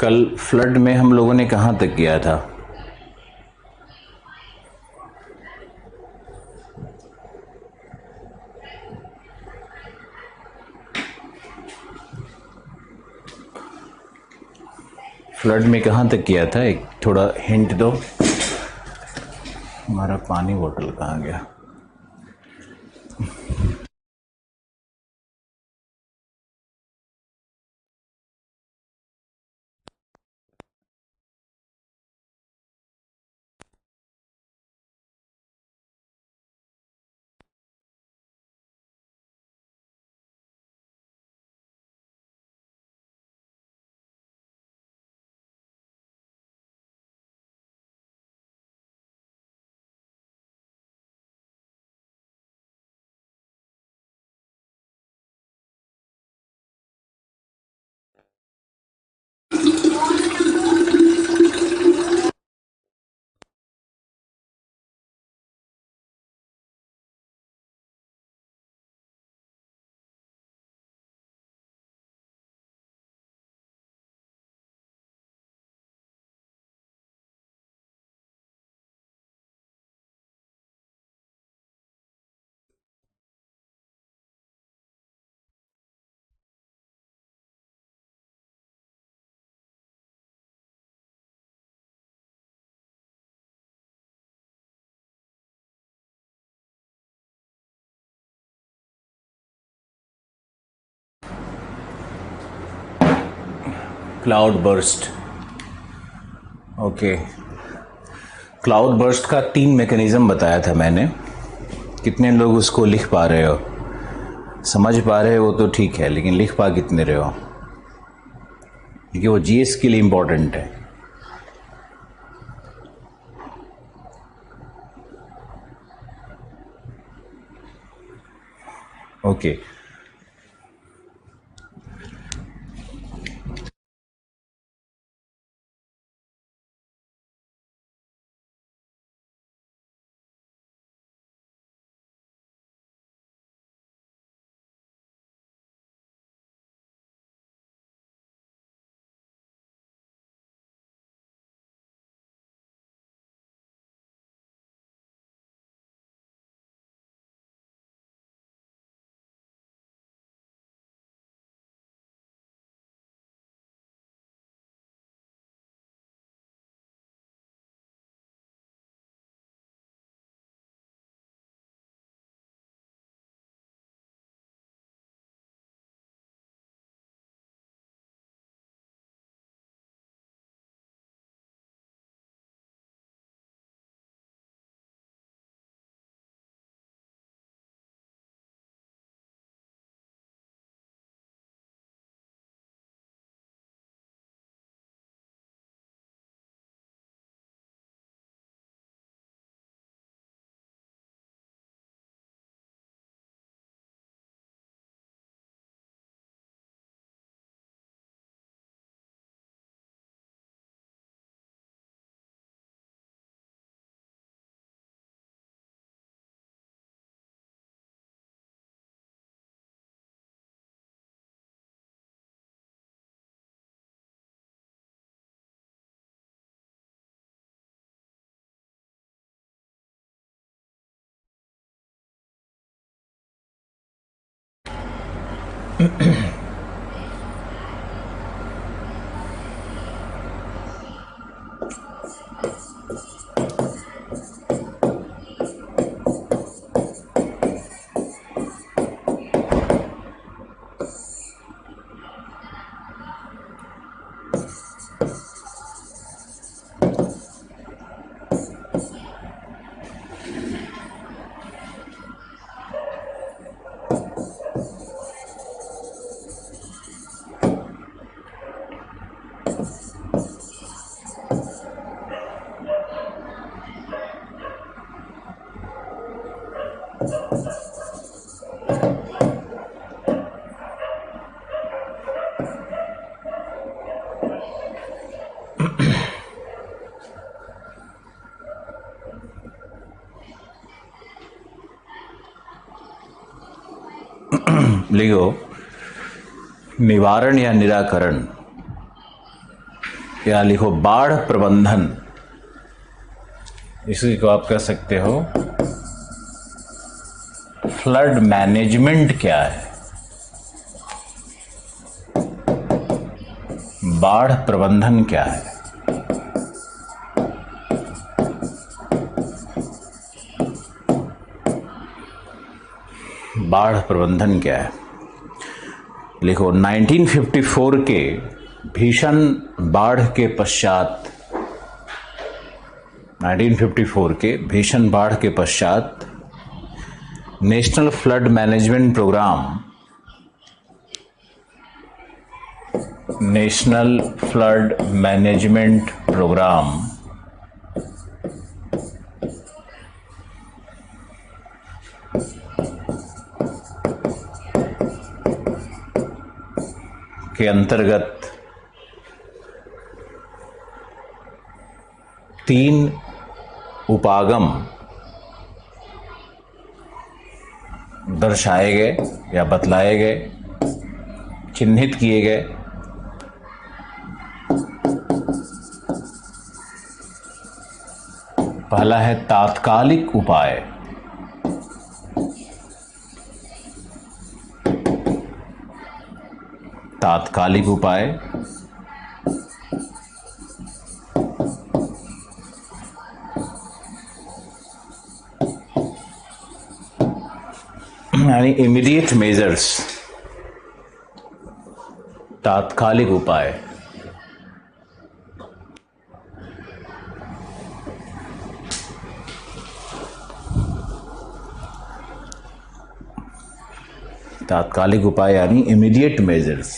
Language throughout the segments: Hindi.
कल फ्लड में हम लोगों ने कहाँ तक किया था? फ्लड में कहाँ तक किया था? एक थोड़ा हिंट दो। हमारा पानी बोतल कहाँ गया? Cloud burst. Okay, cloud burst का 3 मैकेनिज्म बताया था मैंने। कितने लोग उसको लिख पा रहे हो? समझ पा रहे हो वो तो ठीक है, लेकिन लिख पा कितने रहे हो? क्योंकि वो जीएस के लिए इंपॉर्टेंट है। ओके, लिखो निवारण या निराकरण। या लिखो बाढ़ प्रबंधन, इसी को आप कह सकते हो फ्लड मैनेजमेंट क्या है, बाढ़ प्रबंधन क्या है। बाढ़ प्रबंधन क्या है, लिखो 1954 के भीषण बाढ़ के पश्चात, 1954 के भीषण बाढ़ के पश्चात national flood management programme, national flood management programme के अंतर्गत 3 उपागम दर्शाए गए या बतलाए गए, चिन्हित किए गए। पहला है तात्कालिक उपाय, तात्कालिक उपाय, यानी इमीडिएट मेजर्स, तात्कालिक उपाय। तात्कालिक उपाय यानी इमीडिएट मेजर्स।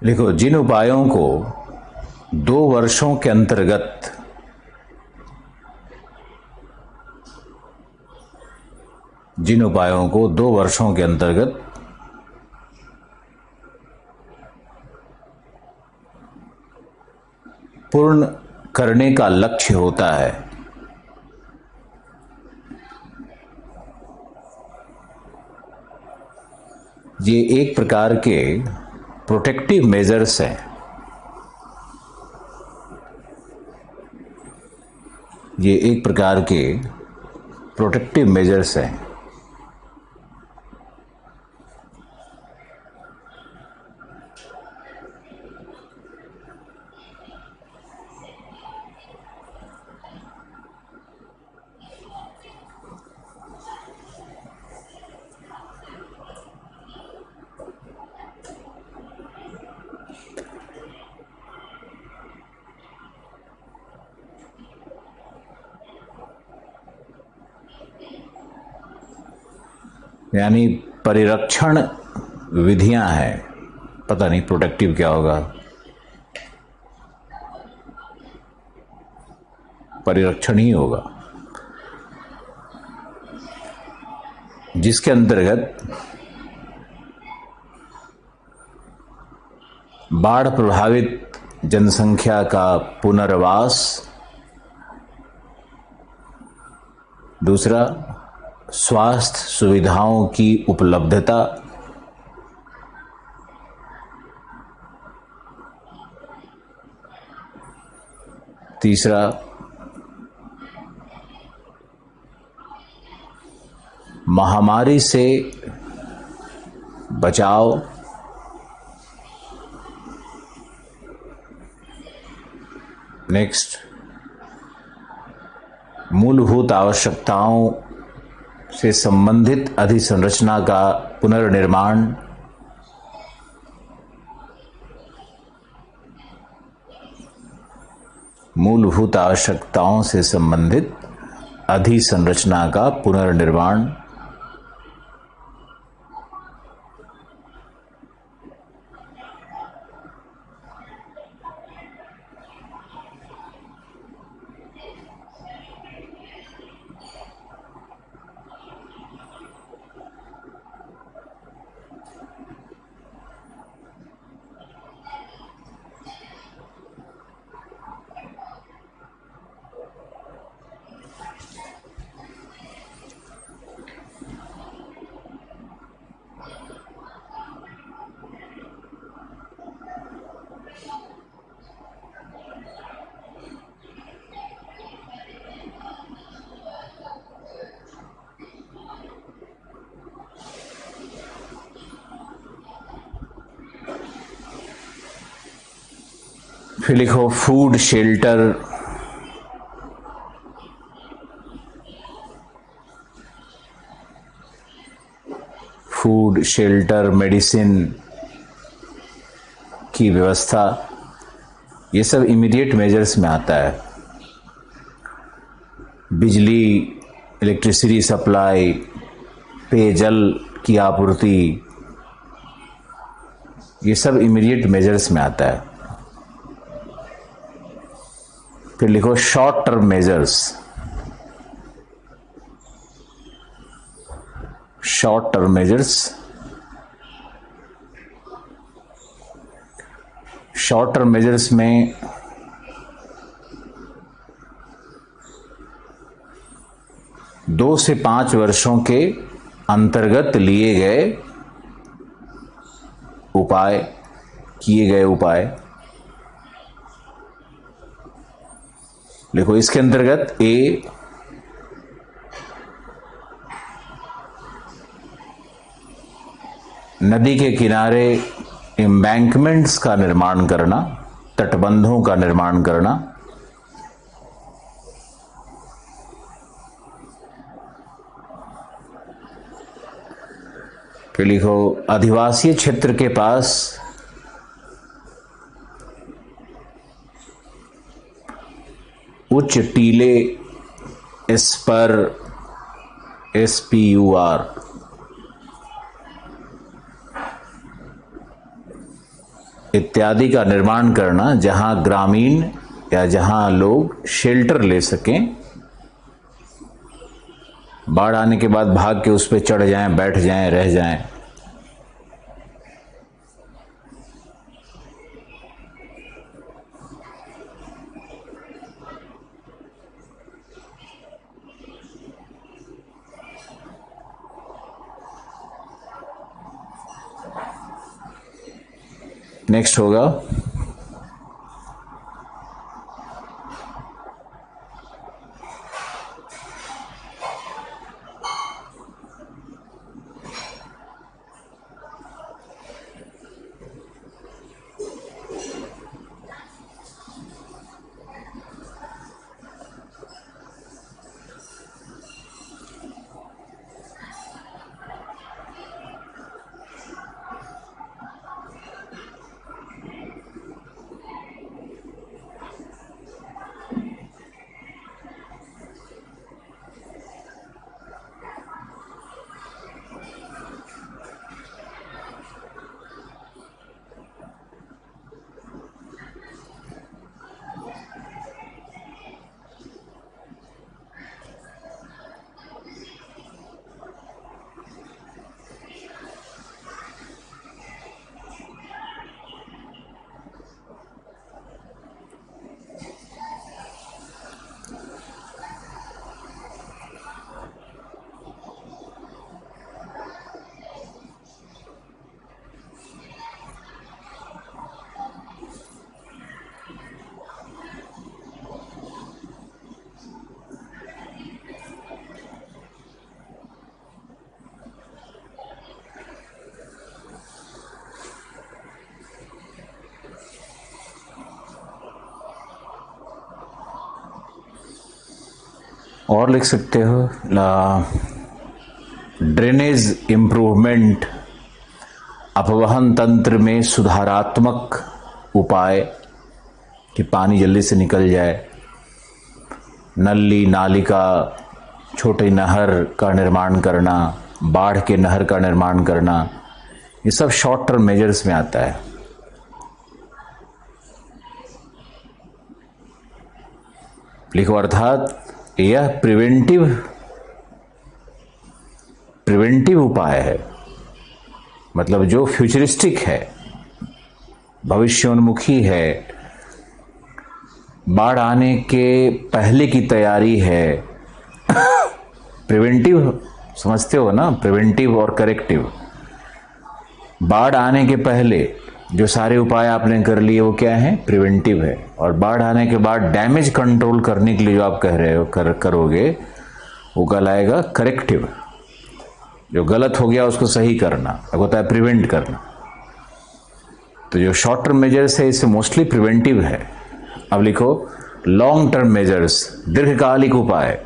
लिखो जिन उपायों को 2 वर्षों के अंतर्गत जिन उपायों को 2 वर्षों के अंतर्गत पूर्ण करने का लक्ष्य होता है, ये एक प्रकार के प्रोटेक्टिव मेजर्स हैं। ये एक प्रकार के प्रोटेक्टिव मेजर्स हैं। यानी परिरक्षण विधियां हैं, पता नहीं प्रोटेक्टिव क्या होगा, परिरक्षण ही होगा, जिसके अंतर्गत बाढ़ प्रभावित जनसंख्या का पुनर्वास, दूसरा स्वास्थ्य सुविधाओं की उपलब्धता, तीसरा महामारी से बचाव, नेक्स्ट मूलभूत आवश्यकताओं से संबंधित अधिसंरचना का पुनर्निर्माण, मूलभूत आवश्यकताओं से संबंधित अधिसंरचना का पुनर्निर्माण, फिर लिखो food shelter, food shelter, medicine की व्यवस्था, ये सब इमीडिएट मेजर्स में आता है। बिजली, इलेक्ट्रिसिटी सप्लाई, पेयजल की आपूर्ति, ये सब इमीडिएट मेजर्स में आता है। फिर लिखो short term measures, short term measures, short term measures में दो से 5 वर्षों के अंतर्गत लिए गए उपाय, किए गए उपाय। देखो इसके अंतर्गत ए, नदी के किनारे एम्बैंकमेंट्स का निर्माण करना, तटबंधों का निर्माण करना, फिर लिखो आदिवासी क्षेत्र के पास उच्च टीले, एस्पर, SPUR, इत्यादि का निर्माण करना, जहां ग्रामीण या जहां लोग शेल्टर ले सकें, बाढ़ आने के बाद भाग के उस पर चढ़ जाएं, बैठ जाएं, रह जाएं। नेक्स्ट होगा और लिख सकते हो ड्रेनेज इम्प्रूवमेंट, अपवहन तंत्र में सुधारात्मक उपाय कि पानी जल्दी से निकल जाए, नली नालिका, छोटे नहर का निर्माण करना, बाढ़ के नहर का निर्माण करना, ये सब शॉर्ट टर्म मेजर्स में आता है। लिखो अर्थात यह प्रिवेंटिव उपाय है, मतलब जो फ्यूचरिस्टिक है, भविष्योन्मुखी है, बाढ़ आने के पहले की तैयारी है। प्रिवेंटिव समझते हो ना, प्रिवेंटिव और करेक्टिव। बाढ़ आने के पहले जो सारे उपाय आपने कर लिए वो क्या है? प्रिवेंटिव है। और बाढ़ आने के बाद डैमेज कंट्रोल करने के लिए जो आप कह रहे हो करोगे वो कहलाएगा करेक्टिव। जो गलत हो गया उसको सही करना होता है प्रिवेंट करना। तो जो शॉर्ट टर्म मेजर्स है इससे मोस्टली प्रिवेंटिव है। अब लिखो लॉन्ग टर्म मेजर्स, दीर्घकालिक उपाय।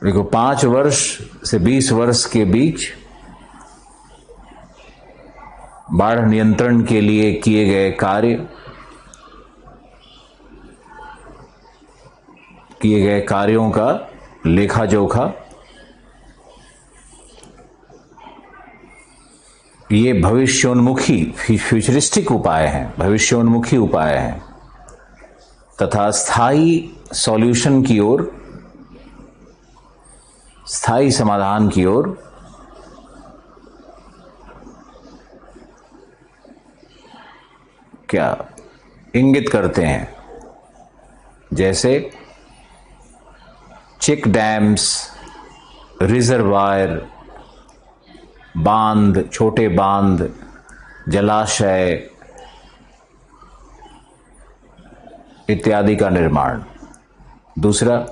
देखो 5 वर्ष से 20 वर्ष के बीच बाढ़ नियंत्रण के लिए किए गए कार्यों का लेखा जोखा, ये भविष्योन्मुखी फ्यूचरिस्टिक उपाय हैं, भविष्योन्मुखी उपाय हैं तथा स्थायी सॉल्यूशन की ओर, स्थायी समाधान की ओर क्या इंगित करते हैं। जैसे चेक डैम्स, रिजर्वायर, बांध, छोटे बांध, जलाशय इत्यादि का निर्माण। दूसरा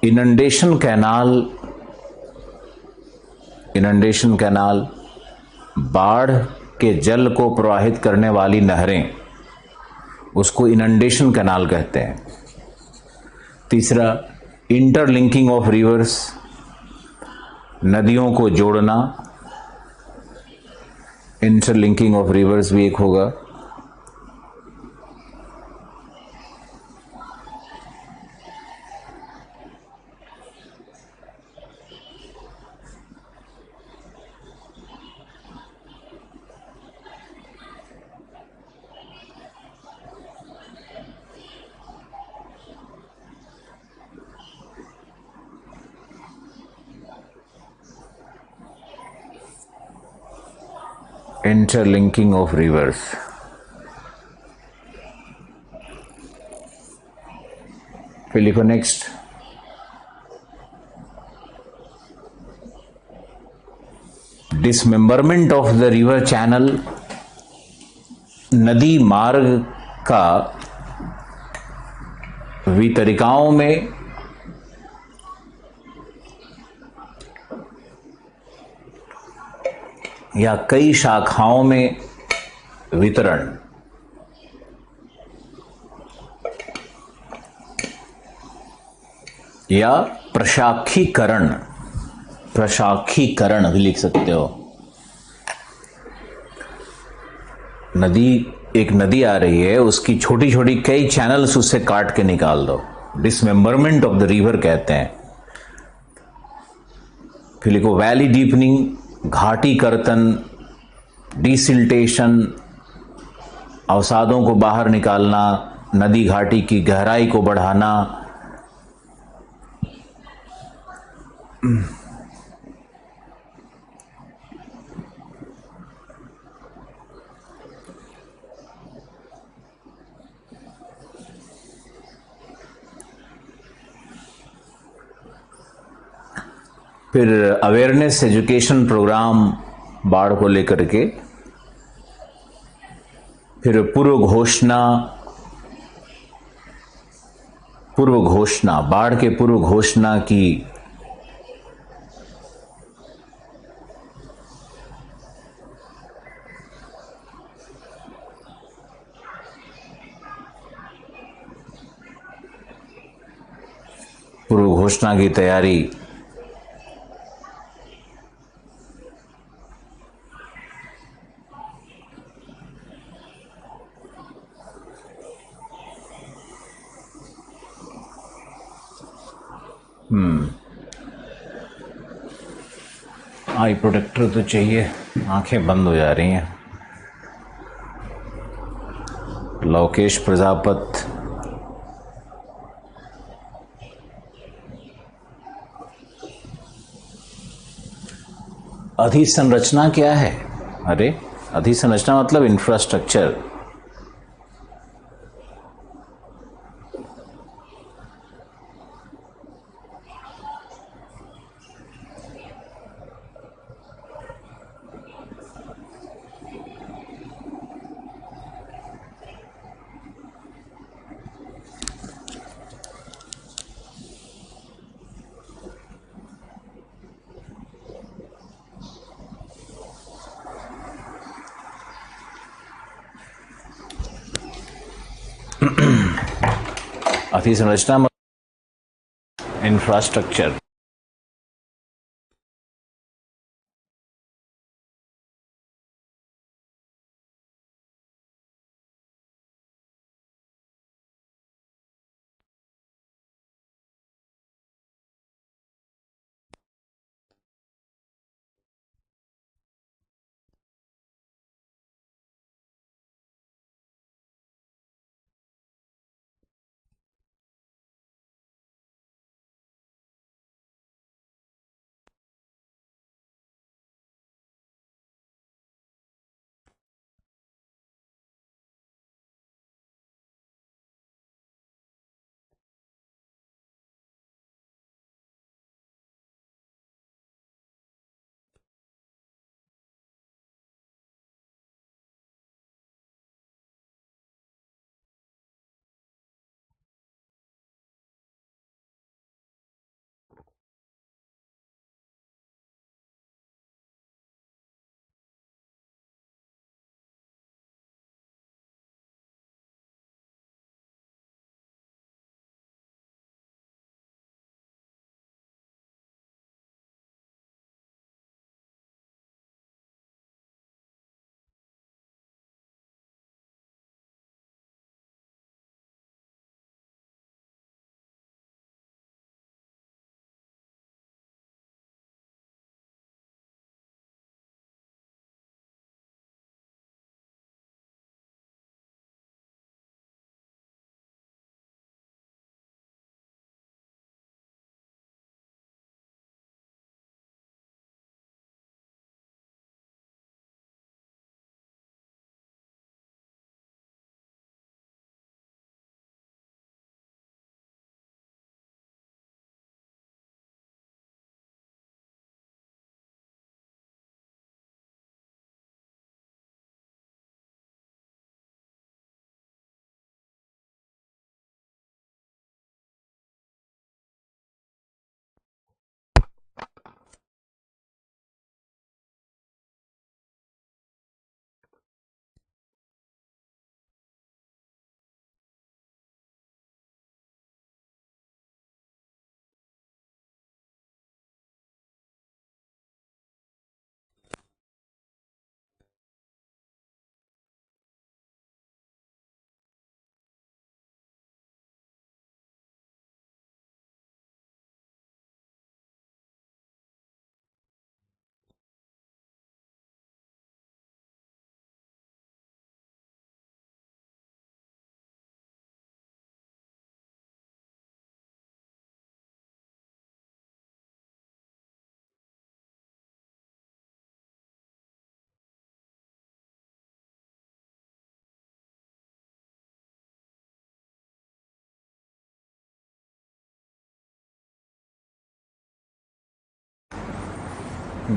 इनंडेशन कैनाल, बाढ़ के जल को प्रवाहित करने वाली नहरें, उसको इनंडेशन कैनाल कहते हैं। तीसरा इंटरलिंकिंग ऑफ रिवर्स, नदियों को जोड़ना, इंटरलिंकिंग ऑफ रिवर्स भी एक होगा। Interlinking of reverse. फिर लिखो next dismemberment of the river channel, नदी मार्ग का वितरिकाओं में या कई शाखाओं में वितरण। या प्रशाखीकरण भी लिख सकते हो। एक नदी आ रही है, उसकी छोटी छोटी कई चैनल्स उससे काट के निकाल दो, डिसमेंबरमेंट ऑफ द रिवर कहते हैं। फिर लिखो वैली डीपनिंग, घाटी कर्तन, डिसिल्टेशन, अवसादों को बाहर निकालना, नदी घाटी की गहराई को बढ़ाना। फिर अवेयरनेस एजुकेशन प्रोग्राम बाढ़ को लेकर के। फिर पूर्व घोषणा, बाढ़ के पूर्व घोषणा की घोषणा की तैयारी। आई प्रोटेक्टर तो चाहिए, आंखें बंद हो जा रही हैं। लोकेश प्रजापत, अधिसंरचना क्या है? अरे अधिसंरचना मतलब इंफ्रास्ट्रक्चर। अधिसंरचना इंफ्रास्ट्रक्चर।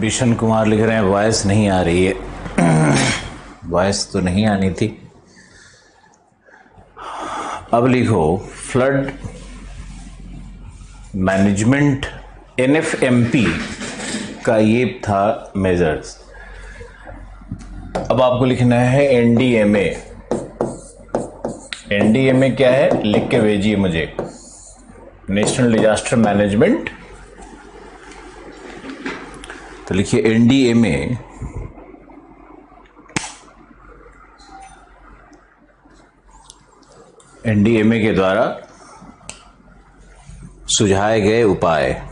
बिशन कुमार लिख रहे हैं वॉइस नहीं आ रही है। वॉइस तो नहीं आनी थी। अब लिखो फ्लड मैनेजमेंट एनएफएमपी का ये था मेजर्स। अब आपको लिखना है एनडीएमए। एनडीएमए क्या है लिख के भेजिए मुझे। National disaster management. तो लिखिए एनडीएमए के द्वारा सुझाए गए उपाय।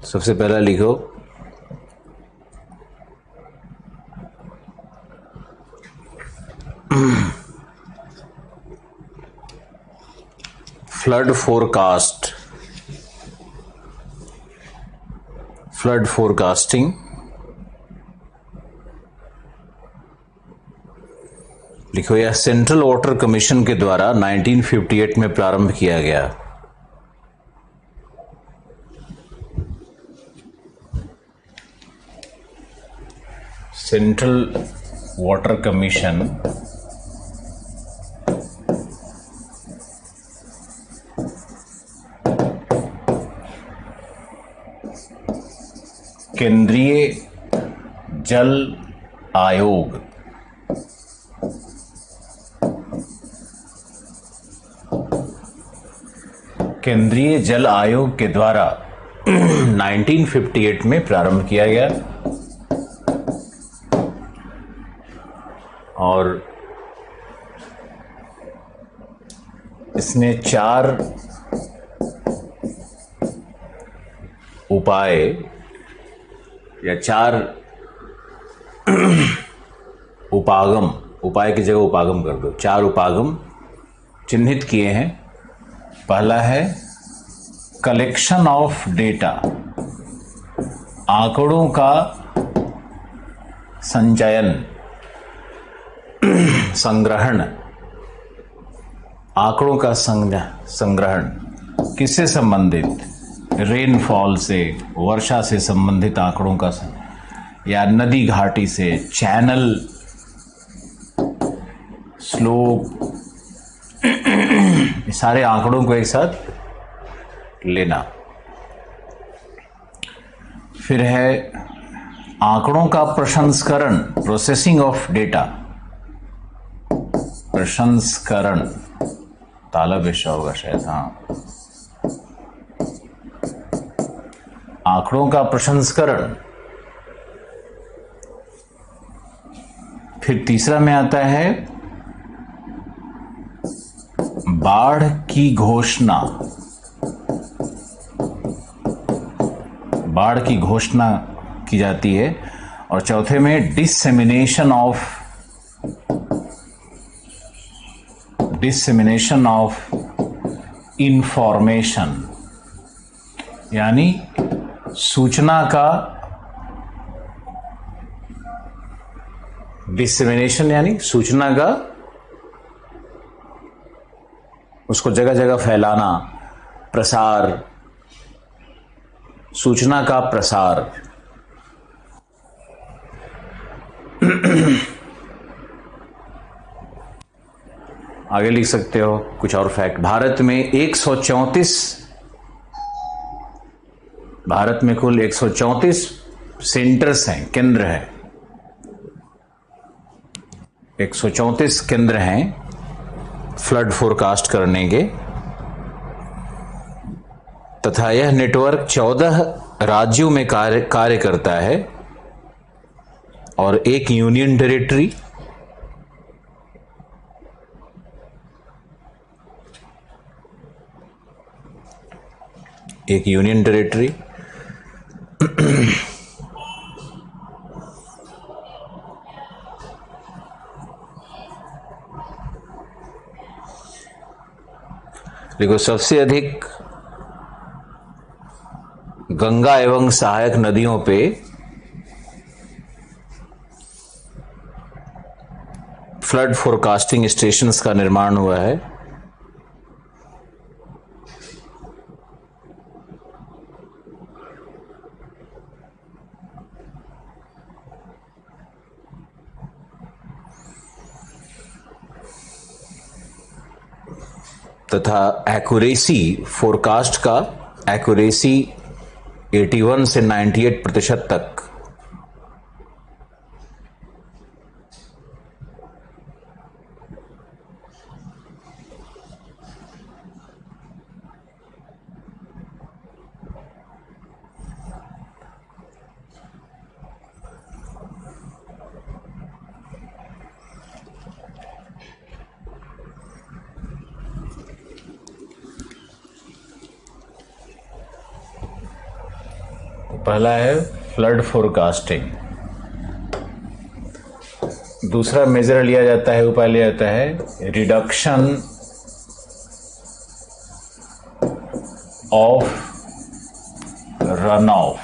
सबसे पहला लिखो फ्लड फोरकास्टिंग लिखो, यह सेंट्रल वाटर कमीशन के द्वारा 1958 में प्रारंभ किया गया। सेंट्रल वाटर कमीशन केंद्रीय जल आयोग के द्वारा 1958 में प्रारंभ किया गया और इसने 4 उपाय या 4 उपागम, उपाय की जगह उपागम कर दो, 4 उपागम चिन्हित किए हैं। पहला है कलेक्शन ऑफ डेटा, आंकड़ों का संचयन, संग्रहण, आंकड़ों का संग्रहण किससे संबंधित? रेनफॉल से, वर्षा से संबंधित आंकड़ों का या नदी घाटी से, चैनल, स्लोप, सारे आंकड़ों को एक साथ लेना। फिर है आंकड़ों का प्रसंस्करण, प्रोसेसिंग ऑफ डेटा, प्रसंस्करण, ताला पेशा होगा शायद, हाँ, आंकड़ों का प्रसंस्करण। फिर तीसरा में आता है बाढ़ की घोषणा, बाढ़ की घोषणा की जाती है। और चौथे में डिसेमिनेशन ऑफ इंफॉर्मेशन, यानी सूचना का, डिसेमिनेशन यानी सूचना का, उसको जगह जगह फैलाना, प्रसार, सूचना का प्रसार। आगे लिख सकते हो कुछ और फैक्ट। भारत में कुल 134 सेंटर्स हैं, केंद्र हैं, 134 केंद्र हैं फ्लड फोरकास्ट करने के, तथा यह नेटवर्क 14 राज्यों में कार्य करता है और एक यूनियन टेरिटरी, देखो सबसे अधिक गंगा एवं सहायक नदियों पे फ्लड फोरकास्टिंग स्टेशंस का निर्माण हुआ है। तथा एक्यूरेसी फोरकास्ट का एक्यूरेसी 81 से 98% तक पहला है फ्लड फोरकास्टिंग, दूसरा मेजर लिया जाता है, उपाय लिया जाता है रिडक्शन ऑफ रन ऑफ।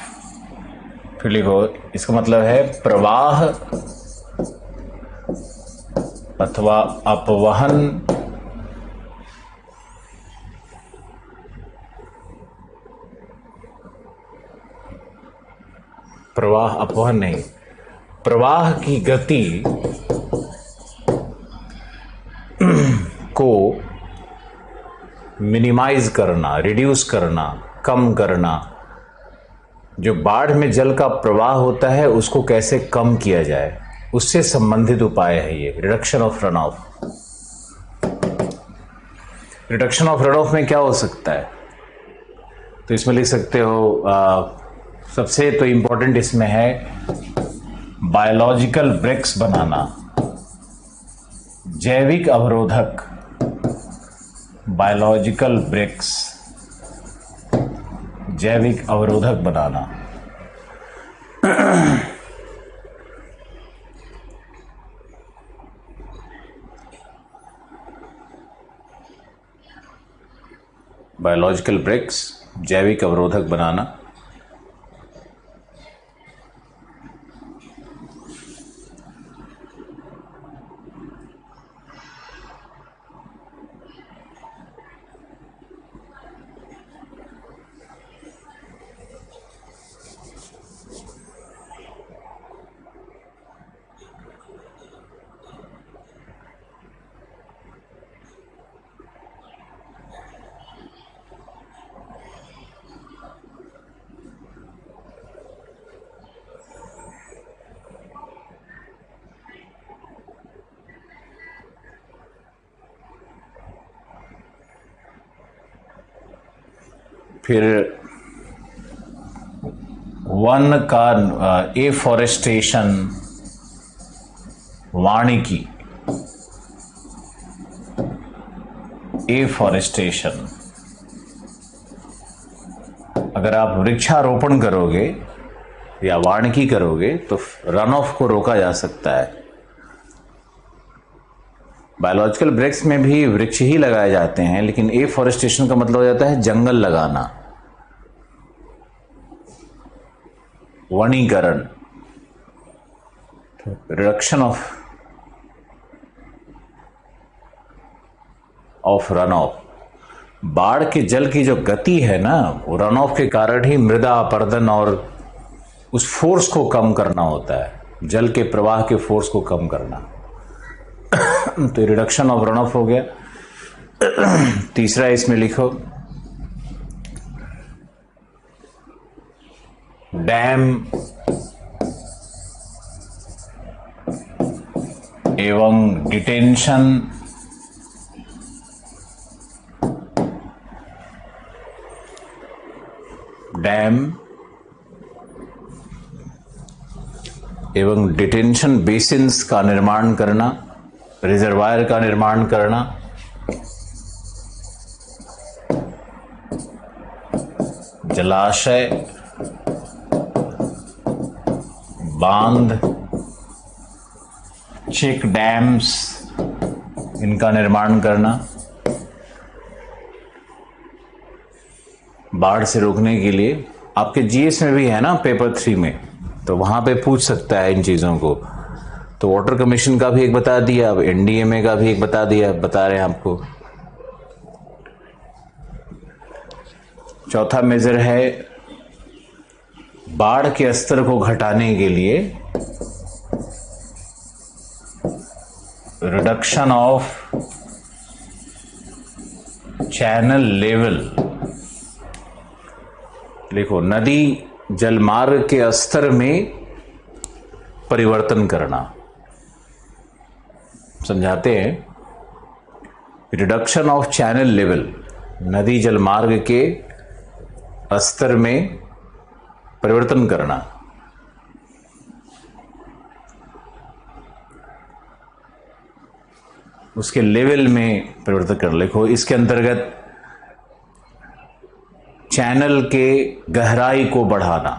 फिर लिखो, इसका मतलब है प्रवाह अथवा अपवहन प्रवाह अपवहन नहीं, प्रवाह की गति को मिनिमाइज करना, रिड्यूस करना, कम करना। जो बाढ़ में जल का प्रवाह होता है उसको कैसे कम किया जाए, उससे संबंधित उपाय है ये reduction of run of. Reduction of run of में क्या हो सकता है, तो इसमें लिख सकते हो सबसे तो इंपॉर्टेंट इसमें है बायोलॉजिकल ब्रेक्स बनाना, जैविक अवरोधक, बायोलॉजिकल ब्रेक्स, जैविक अवरोधक बनाना। बायोलॉजिकल ब्रेक्स, जैविक अवरोधक बनाना। फिर वन का एफॉरेस्टेशन, वानिकी, एफॉरेस्टेशन। अगर आप वृक्षारोपण करोगे या वानिकी करोगे तो रन ऑफ को रोका जा सकता है। बायोलॉजिकल ब्रेक्स में भी वृक्ष ही लगाए जाते हैं, लेकिन एफॉरेस्टेशन का मतलब हो जाता है जंगल लगाना, वनीकरण, रिडक्शन ऑफ रन ऑफ। बाढ़ के जल की जो गति है ना, वो रन ऑफ के कारण ही मृदा अपरदन और उस फोर्स को कम करना होता है, जल के प्रवाह के फोर्स को कम करना। तो रिडक्शन ऑफ रन ऑफ हो गया। तीसरा इसमें लिखो डैम एवं डिटेंशन डैम एवं डिटेंशन बेसिन्स का निर्माण करना, रिजर्वायर का निर्माण करना, जलाशय, बांध, चेक डैम्स, इनका निर्माण करना बाढ़ से रोकने के लिए। आपके जीएस में भी है ना पेपर 3 में, तो वहां पे पूछ सकता है इन चीजों को। तो वाटर कमीशन का भी एक बता दिया, अब एनडीएमए का भी एक बता दिया, बता रहे हैं आपको। चौथा मेजर है बाढ़ के स्तर को घटाने के लिए रिडक्शन ऑफ चैनल लेवल। लिखो नदी जलमार्ग के स्तर में परिवर्तन करना। समझाते हैं, रिडक्शन ऑफ चैनल लेवल, नदी जलमार्ग के स्तर में परिवर्तन करना। उसके लेवल में परिवर्तन करना। लिखो इसके अंतर्गत चैनल के गहराई को बढ़ाना,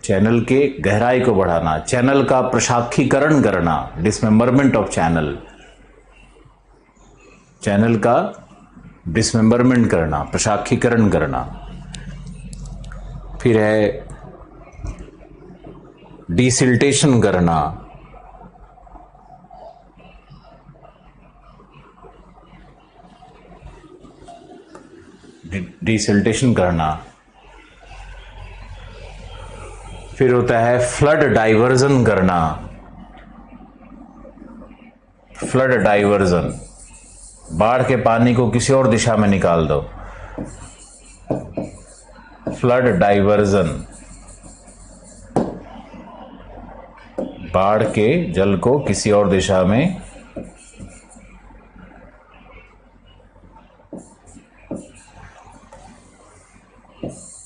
चैनल के गहराई को बढ़ाना, चैनल का प्रशाखीकरण करना, डिसमेंबरमेंट ऑफ चैनल, चैनल का डिसमेंबरमेंट करना, प्रशाखीकरण करना। फिर है डिसिल्टेशन करना, डिसिल्टेशन करना। फिर होता है फ्लड डाइवर्जन करना, फ्लड डाइवर्जन, बाढ़ के पानी को किसी और दिशा में निकाल दो, फ्लड डाइवर्जन, बाढ़ के जल को किसी और दिशा में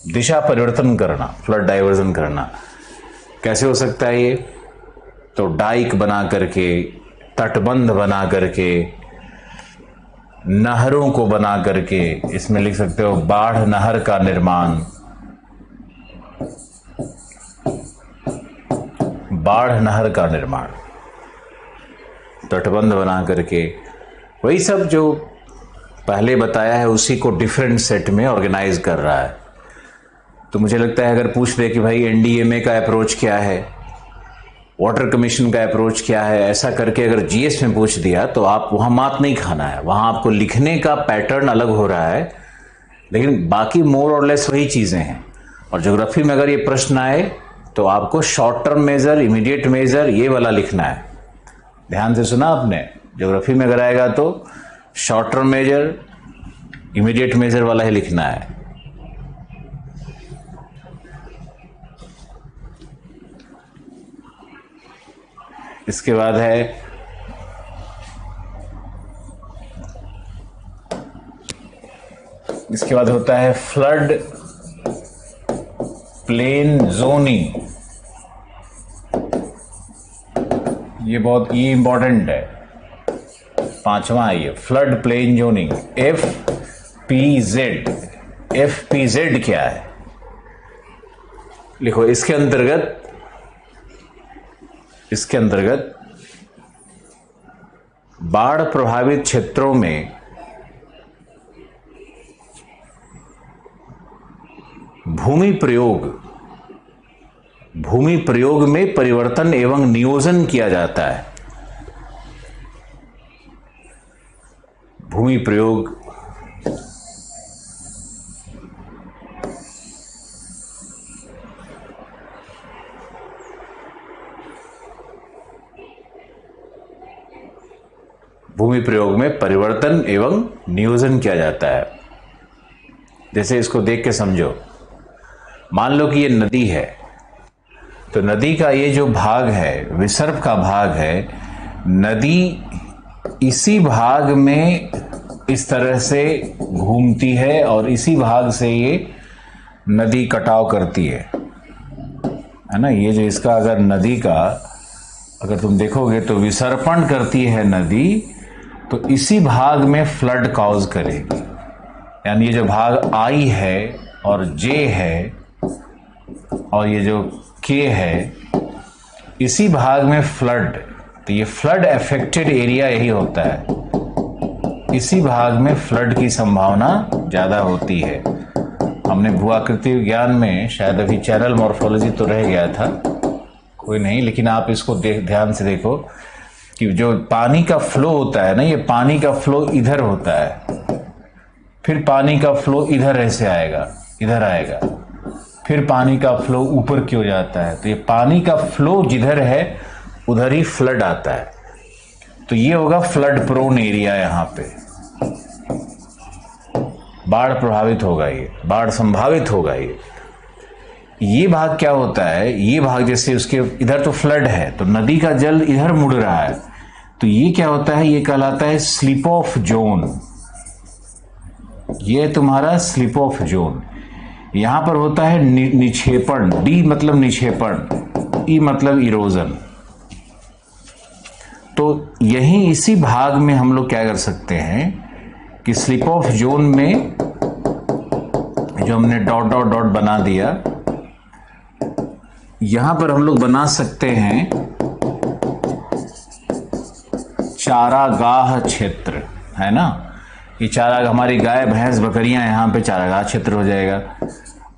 दिशा परिवर्तन करना, फ्लड डाइवर्जन करना। कैसे हो सकता है ये? तो डाइक बना करके, तटबंध बना करके, नहरों को बना करके, इसमें लिख सकते हो बाढ़ नहर का निर्माण, बाढ़ नहर का निर्माण, तटबंध बना करके, वही सब जो पहले बताया है उसी को डिफरेंट सेट में ऑर्गेनाइज कर रहा है। तो मुझे लगता है अगर पूछ दे कि भाई एनडीएमए का अप्रोच क्या है, वाटर कमीशन का अप्रोच क्या है, ऐसा करके अगर जीएस में पूछ दिया तो आप वहाँ मात नहीं खाना है। वहाँ आपको लिखने का पैटर्न अलग हो रहा है, लेकिन बाकी मोर और लेस वही चीज़ें हैं। और ज्योग्राफी में अगर ये प्रश्न आए तो आपको short term measure, immediate measure, ये वाला लिखना है। ध्यान से सुना आपने? ज्योग्राफी में अगर आएगा तो short term measure, immediate measure वाला ही लिखना है। इसके बाद है होता है फ्लड प्लेन जोनिंग। ये इंपॉर्टेंट है। पांचवा है ये flood plain zoning, FPZ। FPZ क्या है? लिखो इसके अंतर्गत बाढ़ प्रभावित क्षेत्रों में भूमि प्रयोग में परिवर्तन एवं नियोजन किया जाता है। भूमि प्रयोग में परिवर्तन एवं नियोजन किया जाता है। जैसे इसको देख के समझो, मान लो कि ये नदी है, तो नदी का ये जो भाग है, विसर्प का भाग है, नदी इसी भाग में इस तरह से घूमती है और इसी भाग से ये नदी कटाव करती है ना। ये जो इसका अगर नदी का अगर तुम देखोगे तो विसर्पण करती है नदी, तो इसी भाग में फ्लड कॉज करेगी। यानी ये जो भाग आई है और जे है और ये जो के है, इसी भाग में फ्लड, तो ये फ्लड अफेक्टेड एरिया यही होता है। इसी भाग में फ्लड की संभावना ज़्यादा होती है। हमने भूआकृति विज्ञान में शायद अभी चैनल मॉर्फोलॉजी तो रह गया था, कोई नहीं, लेकिन आप इसको ध्यान से देखो कि जो पानी का फ्लो होता है ना, ये पानी का फ्लो इधर होता है, फिर पानी का फ्लो इधर ऐसे आएगा, इधर आएगा, फिर पानी का फ्लो ऊपर की ओर जाता है। तो ये पानी का फ्लो जिधर है उधर ही फ्लड आता है। तो ये होगा फ्लड प्रोन एरिया। यहाँ पे बाढ़ प्रभावित होगा, ये बाढ़ संभावित होगा। ये भाग क्या होता है, ये भाग जैसे उसके इधर तो फ्लड है, तो नदी का जल इधर मुड़ रहा है, तो ये क्या होता है, ये कहलाता है स्लिप ऑफ जोन। ये तुम्हारा स्लिप ऑफ जोन। यहां पर होता है निक्षेपण। डी मतलब निक्षेपण, ई मतलब इरोजन। तो यहीं इसी भाग में हम लोग क्या कर सकते हैं कि स्लिप ऑफ जोन में जो हमने डॉट डॉट डॉट बना दिया, यहां पर हम लोग बना सकते हैं चारागाह क्षेत्र, है ना। ये चारा, हमारी गाय भैंस बकरियां यहां पे चारागाह क्षेत्र हो जाएगा।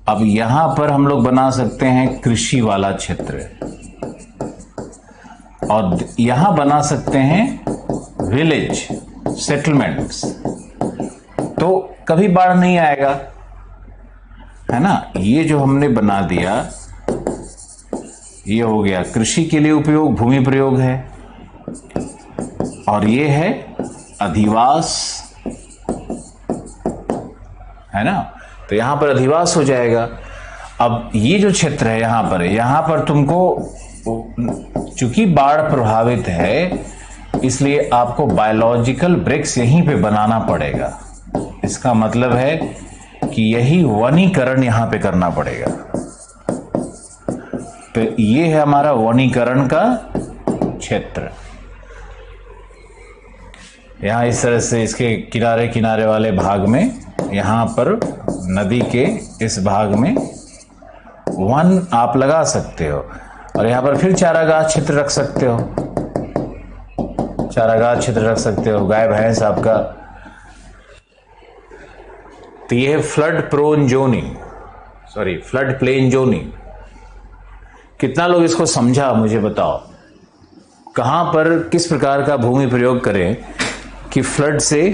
अब यहां पर हम लोग बना सकते हैं कृषि वाला क्षेत्र, और यहां बना सकते हैं विलेज सेटलमेंट्स। तो कभी बाढ़ नहीं आएगा, है ना। ये जो हमने बना दिया, ये हो गया कृषि के लिए उपयोग, भूमि प्रयोग है, और ये है अधिवास, है ना। तो यहां पर अधिवास हो जाएगा। अब ये जो क्षेत्र है यहां पर तुमको, चूंकि बाढ़ प्रभावित है, इसलिए आपको बायोलॉजिकल ब्रिक्स यहीं पे बनाना पड़ेगा। इसका मतलब है कि यही वनीकरण यहां पे करना पड़ेगा। तो ये है हमारा वनीकरण का क्षेत्र। यहां इस तरह से इसके किनारे किनारे वाले भाग में, यहां पर नदी के इस भाग में वन आप लगा सकते हो, और यहां पर फिर चारागाह क्षेत्र रख सकते हो, चारागाह क्षेत्र रख सकते हो, गाय भैंस आपका। तो ये है flood prone zoning, sorry flood plain zoning. कितना लोग इसको समझा, मुझे बताओ। कहां पर किस प्रकार का भूमि प्रयोग करें कि फ्लड से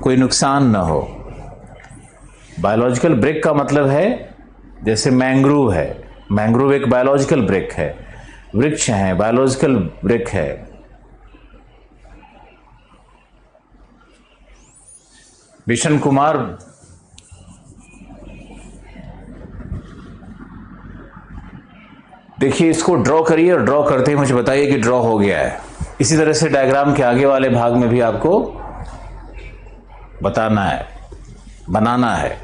कोई नुकसान ना हो। बायोलॉजिकल ब्रिक का मतलब है, जैसे मैंग्रोव है, मैंग्रोव एक बायोलॉजिकल ब्रिक है, वृक्ष है बायोलॉजिकल ब्रिक है। बिशन कुमार, देखिए इसको ड्रॉ करिए, और ड्रॉ करते ही मुझे बताइए कि ड्रॉ हो गया है। इसी तरह से डायग्राम के आगे वाले भाग में भी आपको बताना है, बनाना है।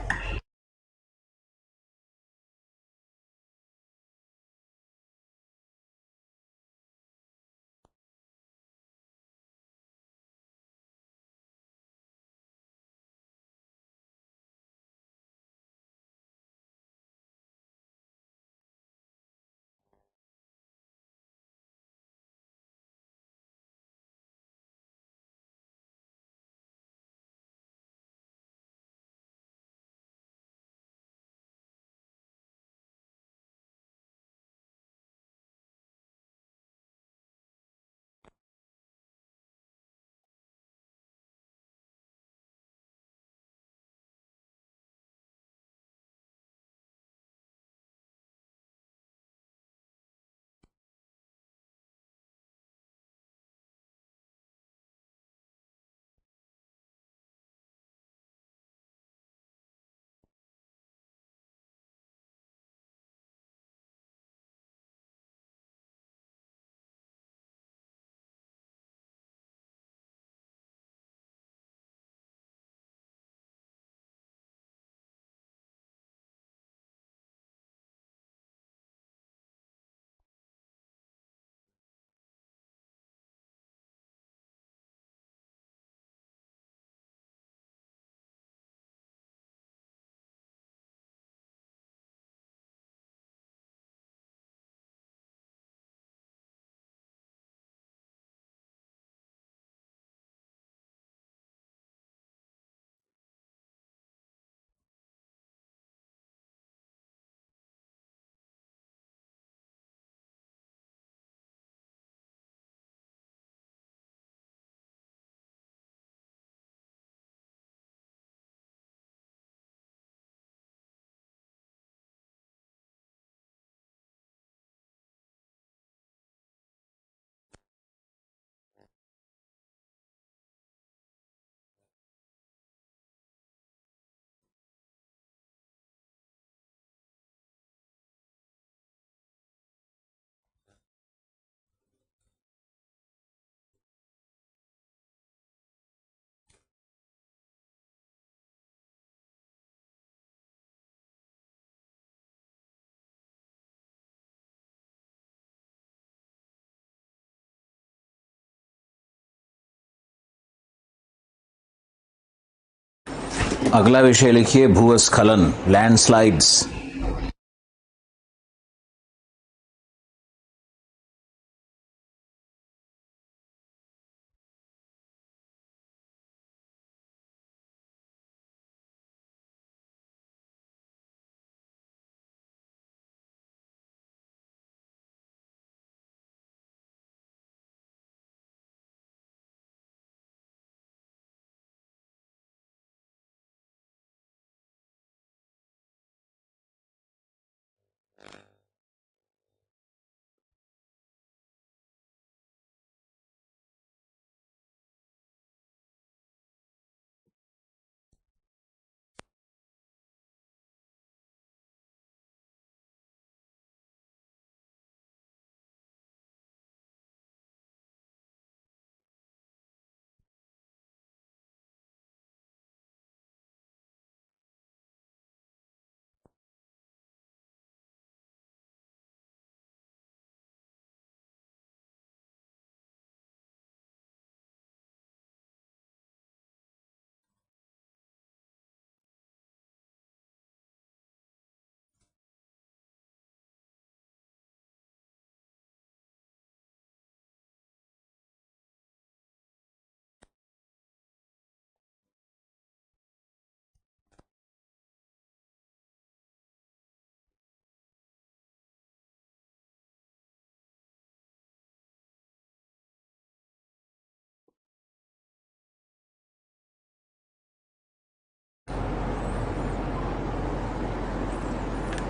अगला विषय लिखिए भूस्खलन, landslides.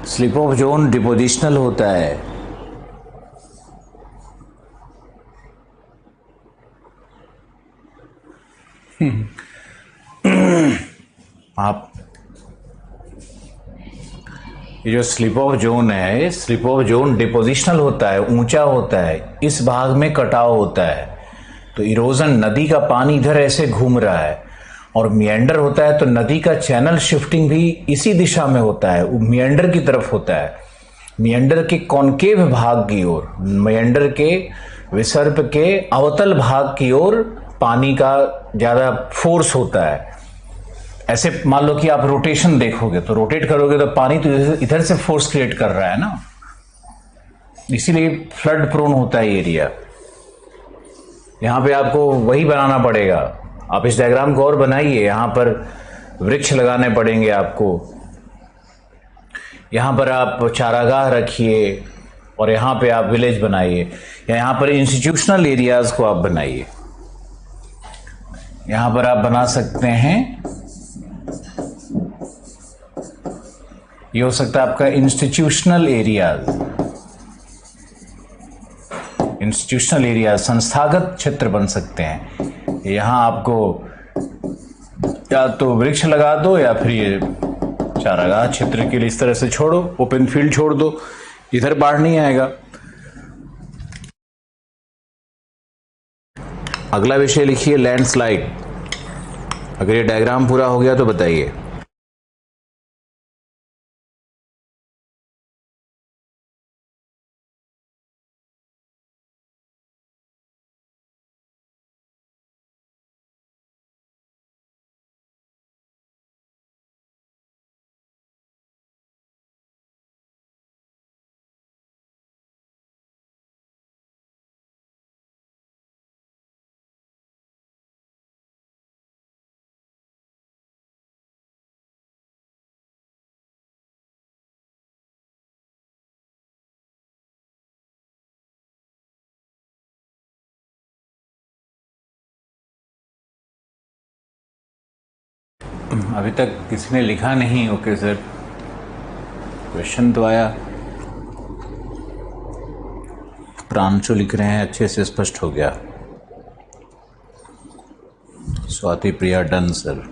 Slip of zone depositional होता है। आप ये जो स्लिप ऑफ जोन है, स्लिप ऑफ जोन डिपोजिशनल होता है, ऊंचा होता है, इस भाग में कटाव होता है। तो इरोजन, नदी का पानी इधर ऐसे घूम रहा है और मिएंडर होता है, तो नदी का चैनल शिफ्टिंग भी इसी दिशा में होता है, वो मिएंडर की तरफ होता है। मिएंडर के कॉनकेव भाग की ओर, मिएंडर के विसर्प के अवतल भाग की ओर पानी का ज्यादा फोर्स होता है। ऐसे मान लो कि आप रोटेशन देखोगे, तो रोटेट करोगे तो पानी तो इधर से फोर्स क्रिएट कर रहा है ना, इसीलिए फ्लड प्रोन होता है एरिया। यहां पे आपको वही बनाना पड़ेगा। आप इस डायग्राम को और बनाइए, यहां पर वृक्ष लगाने पड़ेंगे आपको, यहां पर आप चारागाह रखिए और यहां पे आप विलेज बनाइए, या यहां पर इंस्टीट्यूशनल एरियाज को आप बनाइए। यहां पर आप बना सकते हैं, ये हो सकता है आपका इंस्टीट्यूशनल एरियाज। इंस्टीट्यूशनल एरिया संस्थागत क्षेत्र बन सकते हैं। यहां आपको या तो वृक्ष लगा दो या फिर ये चारागाह क्षेत्र के लिए इस तरह से छोड़ो, ओपन फील्ड छोड़ दो, इधर बाढ़ नहीं आएगा। अगला विषय लिखिए लैंडस्लाइड। अगर ये डायग्राम पूरा हो गया तो बताइए। अभी तक किसी ने लिखा नहीं। ओके सर, क्वेश्चन तो आया। प्रांशु लिख रहे हैं, अच्छे से स्पष्ट हो गया। स्वाति प्रिया डन सर,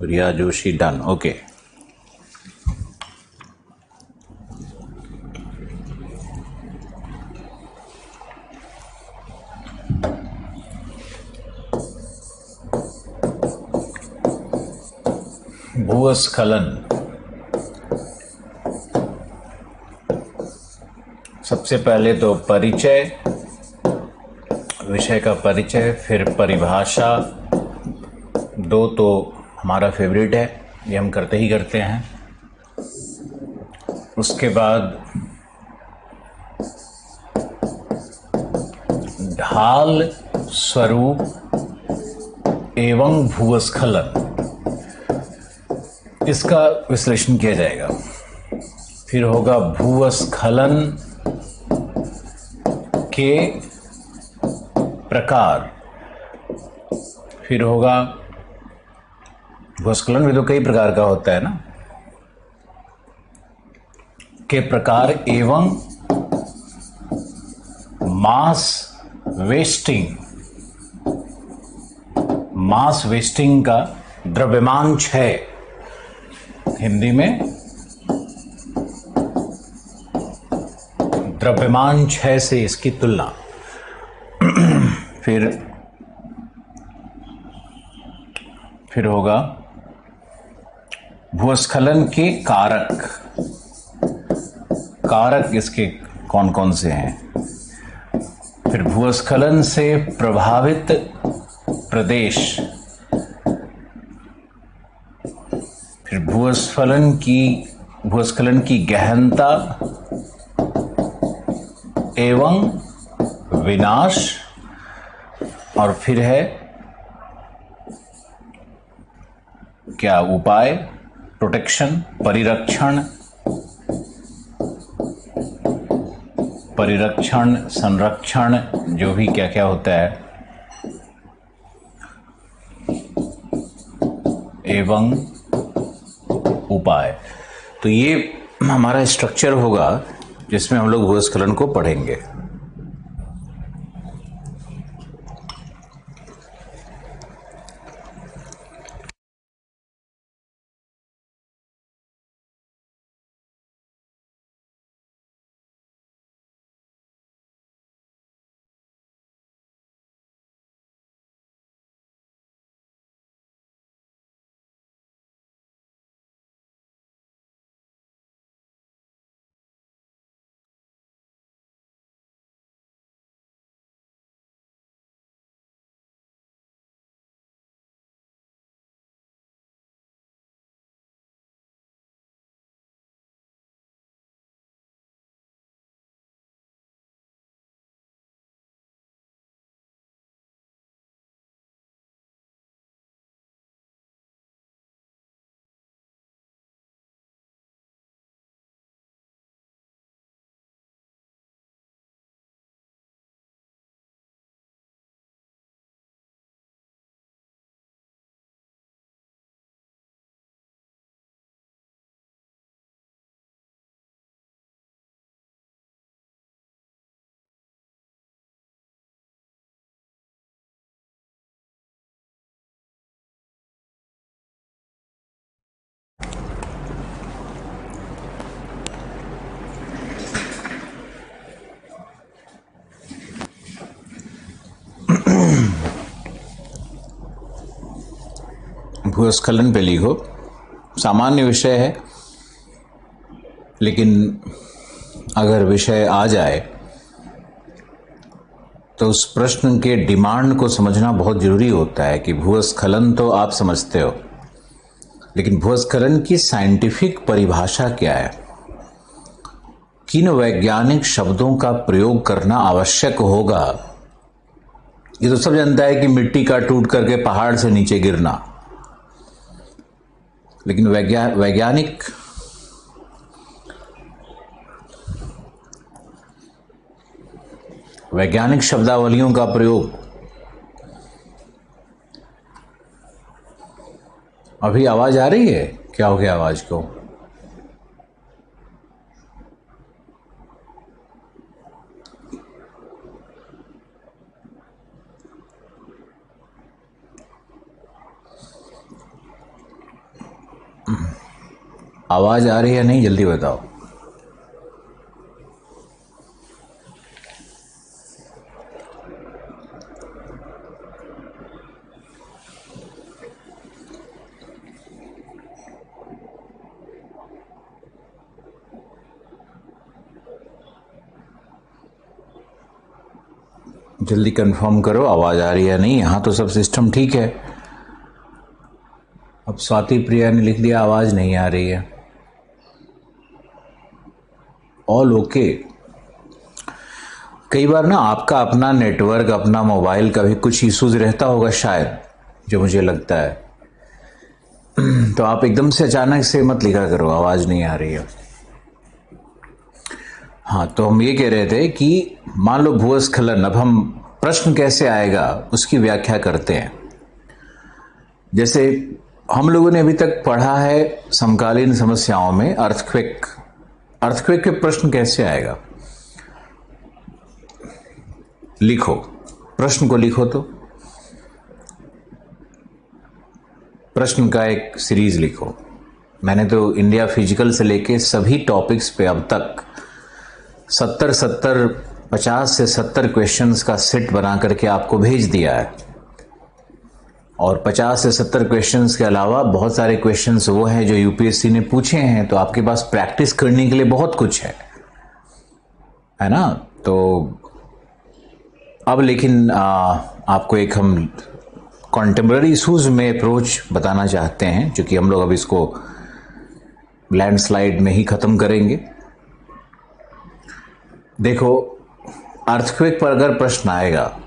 रिया जोशी डन। ओके, भूस्खलन। सबसे पहले तो परिचय, विषय का परिचय, फिर परिभाषा। दो तो हमारा फेवरेट है, ये हम करते ही करते हैं। उसके बाद ढाल, स्वरूप एवं भूस्खलन, इसका विश्लेषण किया जाएगा। फिर होगा भूस्खलन के प्रकार। फिर होगा, भूस्खलन भी तो कई प्रकार का होता है ना, के प्रकार एवं मास वेस्टिंग। मास वेस्टिंग का द्रव्यमान क्षय, हिंदी में द्रव्यमान क्षय से इसकी तुलना। फिर होगा भूस्खलन के कारक। कारक इसके कौन कौन से हैं। फिर भूस्खलन से प्रभावित प्रदेश। फिर भूस्खलन की गहनता एवं विनाश। और फिर है क्या उपाय, प्रोटेक्शन, परिरक्षण, संरक्षण, जो भी क्या क्या होता है, एवं उपाय। तो ये हमारा स्ट्रक्चर होगा जिसमें हम लोग भूस्खलन को पढ़ेंगे। भूस्खलन पे लिखो। सामान्य विषय है, लेकिन अगर विषय आ जाए तो उस प्रश्न के डिमांड को समझना बहुत जरूरी होता है कि भूस्खलन तो आप समझते हो, लेकिन भूस्खलन की साइंटिफिक परिभाषा क्या है, किन वैज्ञानिक शब्दों का प्रयोग करना आवश्यक होगा। ये तो सब जानता है कि मिट्टी का टूट करके पहाड़ से नीचे गिरना, लेकिन वैज्ञानिक शब्दावलियों का प्रयोग। अभी आवाज आ रही है? क्या हो गया आवाज को? आवाज आ रही है? नहीं, जल्दी बताओ। जल्दी कंफर्म करो आवाज आ रही है नहीं। यहां तो सब सिस्टम ठीक है। अब स्वाति प्रिया ने लिख दिया आवाज नहीं आ रही है। All okay. कई बार ना आपका अपना नेटवर्क, अपना मोबाइल का भी कुछ इश्यूज रहता होगा शायद, जो मुझे लगता है। तो आप एकदम से अचानक से मत लिखा करो आवाज नहीं आ रही है। हाँ, तो हम ये कह रहे थे कि मान लो भूस्खलन, अब हम प्रश्न कैसे आएगा उसकी व्याख्या करते हैं। जैसे हम लोगों ने अभी तक पढ़ा है समकालीन समस्याओं में अर्थक्वेक के प्रश्न कैसे आएगा। लिखो, प्रश्न को लिखो। तो प्रश्न का एक सीरीज लिखो। मैंने तो इंडिया फिजिकल से लेके सभी टॉपिक्स पे अब तक 50 से 70 क्वेश्चंस का सेट बना करके आपको भेज दिया है। और 50 से 70 क्वेश्चंस के अलावा बहुत सारे क्वेश्चंस वो हैं जो यूपीएससी ने पूछे हैं, तो आपके पास प्रैक्टिस करने के लिए बहुत कुछ है ना। तो अब लेकिन आपको एक हम कॉन्टेम्पररी इशूज में अप्रोच बताना चाहते हैं, क्योंकि हम लोग अब इसको लैंडस्लाइड में ही खत्म करेंगे। देखो, अर्थक्वेक पर अगर प्रश्न आएगा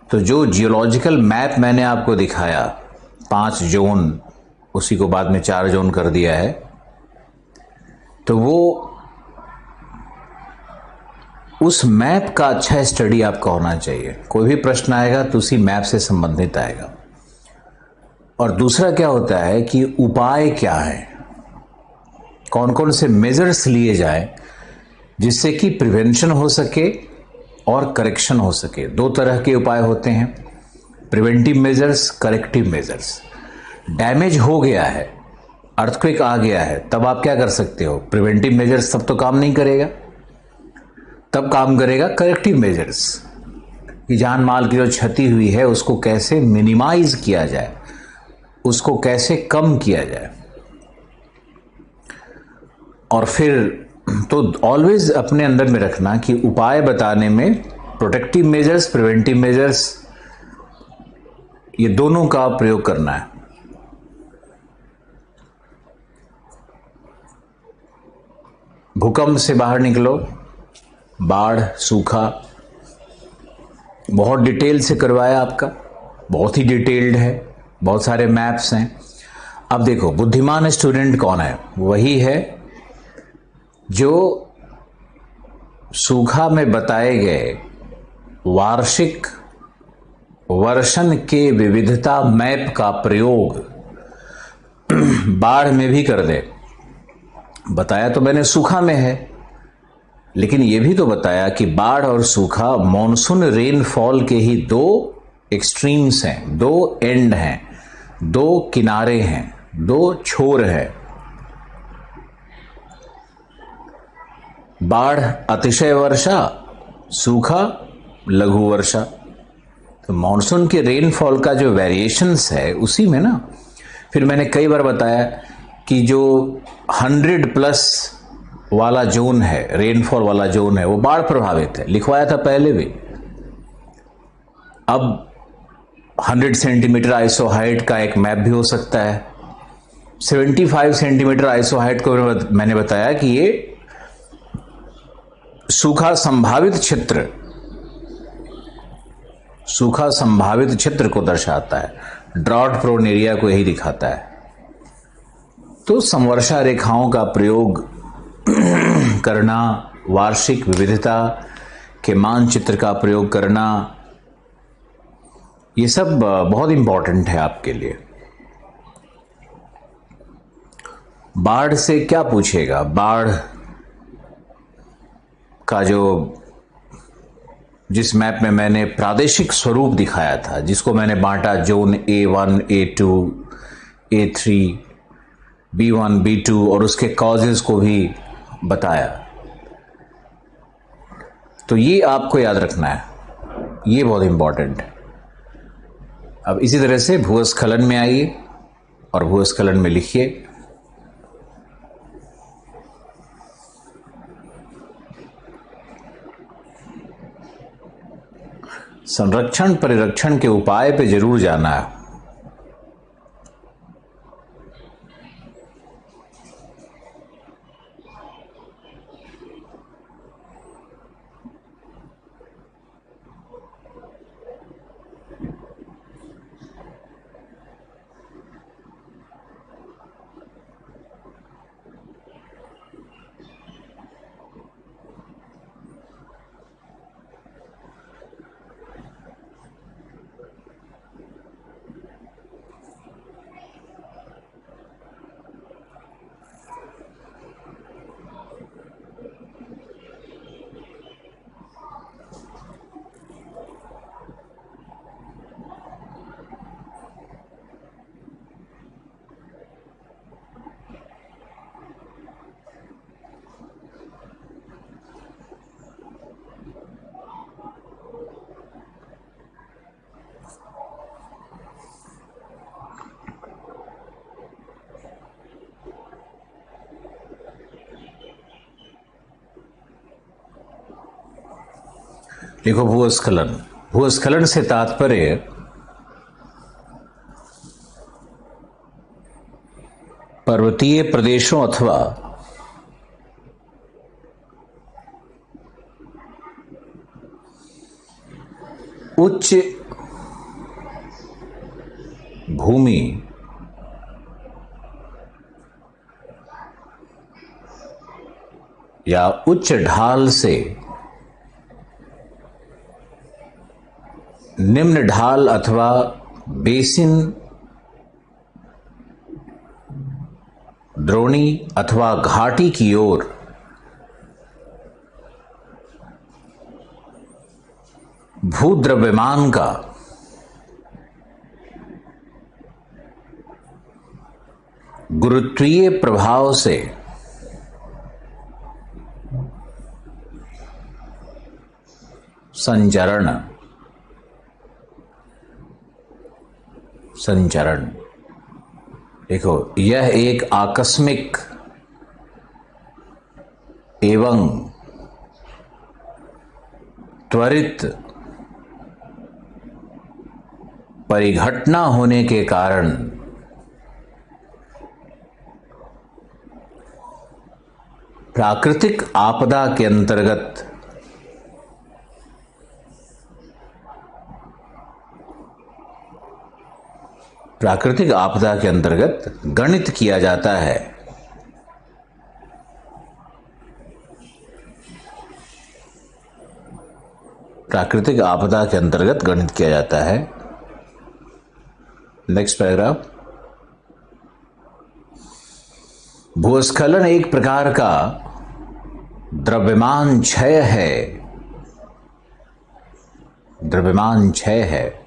तो जो जियोलॉजिकल मैप मैंने आपको दिखाया 5 जोन, उसी को बाद में 4 जोन कर दिया है, तो वो उस मैप का अच्छा स्टडी आपका होना चाहिए। कोई भी प्रश्न आएगा तो उसी मैप से संबंधित आएगा। और दूसरा क्या होता है कि उपाय क्या है, कौन कौन से मेजर्स लिए जाएं जिससे कि प्रिवेंशन हो सके और करेक्शन हो सके। दो तरह के उपाय होते हैं, preventive measures, corrective measures. Damage हो गया है, अर्थक्वेक आ गया है, तब आप क्या कर सकते हो? प्रिवेंटिव मेजर्स तब तो काम नहीं करेगा, तब काम करेगा करेक्टिव मेजर्स कि जान माल की जो क्षति हुई है उसको कैसे मिनिमाइज किया जाए, उसको कैसे कम किया जाए। और फिर तो ऑलवेज अपने अंदर में रखना कि उपाय बताने में प्रोटेक्टिव मेजर्स, प्रिवेंटिव मेजर्स, ये दोनों का प्रयोग करना है। भूकंप से बाहर निकलो, बाढ़, सूखा, बहुत डिटेल से करवाया आपका, बहुत ही डिटेल्ड है, बहुत सारे मैप्स हैं। अब देखो बुद्धिमान स्टूडेंट कौन है? वही है जो सूखा में बताए गए वार्षिक वर्षन के विविधता मैप का प्रयोग बाढ़ में भी कर दे। बताया तो मैंने सूखा में है, लेकिन यह भी तो बताया कि बाढ़ और सूखा मॉनसून रेनफॉल के ही दो एक्सट्रीम्स हैं, दो एंड हैं, दो किनारे हैं, दो छोर हैं। बाढ़ अतिशय वर्षा, सूखा लघु वर्षा। तो मॉनसून के रेनफॉल का जो वेरिएशंस है उसी में ना। फिर मैंने कई बार बताया कि जो 100+ वाला जोन है, रेनफॉल वाला जोन है, वो बाढ़ प्रभावित है, लिखवाया था पहले भी। अब 100 सेंटीमीटर आइसो हाइट का एक मैप भी हो सकता है। 75 सेंटीमीटर आइसो हाइट को मैंने बताया कि ये सूखा संभावित क्षेत्र, सूखा संभावित क्षेत्र को दर्शाता है, ड्रॉट प्रोन एरिया को यही दिखाता है। तो समवर्षा रेखाओं का प्रयोग करना, वार्षिक विविधता के मानचित्र का प्रयोग करना, ये सब बहुत इंपॉर्टेंट है आपके लिए। बाढ़ से क्या पूछेगा? बाढ़ का जो जिस मैप में मैंने प्रादेशिक स्वरूप दिखाया था, जिसको मैंने बांटा zone A1, A2, A3, B1, B2 और उसके कॉजेज को भी बताया, तो ये आपको याद रखना है, ये बहुत इंपॉर्टेंट है। अब इसी तरह से भूस्खलन में आइए और भूस्खलन में लिखिए संरक्षण परिरक्षण के उपाय पे जरूर जाना है। देखो भूस्खलन, भूस्खलन से तात्पर्य पर्वतीय प्रदेशों अथवा उच्च भूमि या उच्च ढाल से निम्न ढाल अथवा बेसिन द्रोणी अथवा घाटी की ओर भूद्रव्यमान का गुरुत्वीय प्रभाव से संचरण देखो, यह एक आकस्मिक एवं त्वरित परिघटना होने के कारण प्राकृतिक आपदा के अंतर्गत गणित किया जाता है। प्राकृतिक आपदा के अंतर्गत गणित किया जाता है। Next paragraph. भूस्खलन एक प्रकार का द्रव्यमान क्षय है।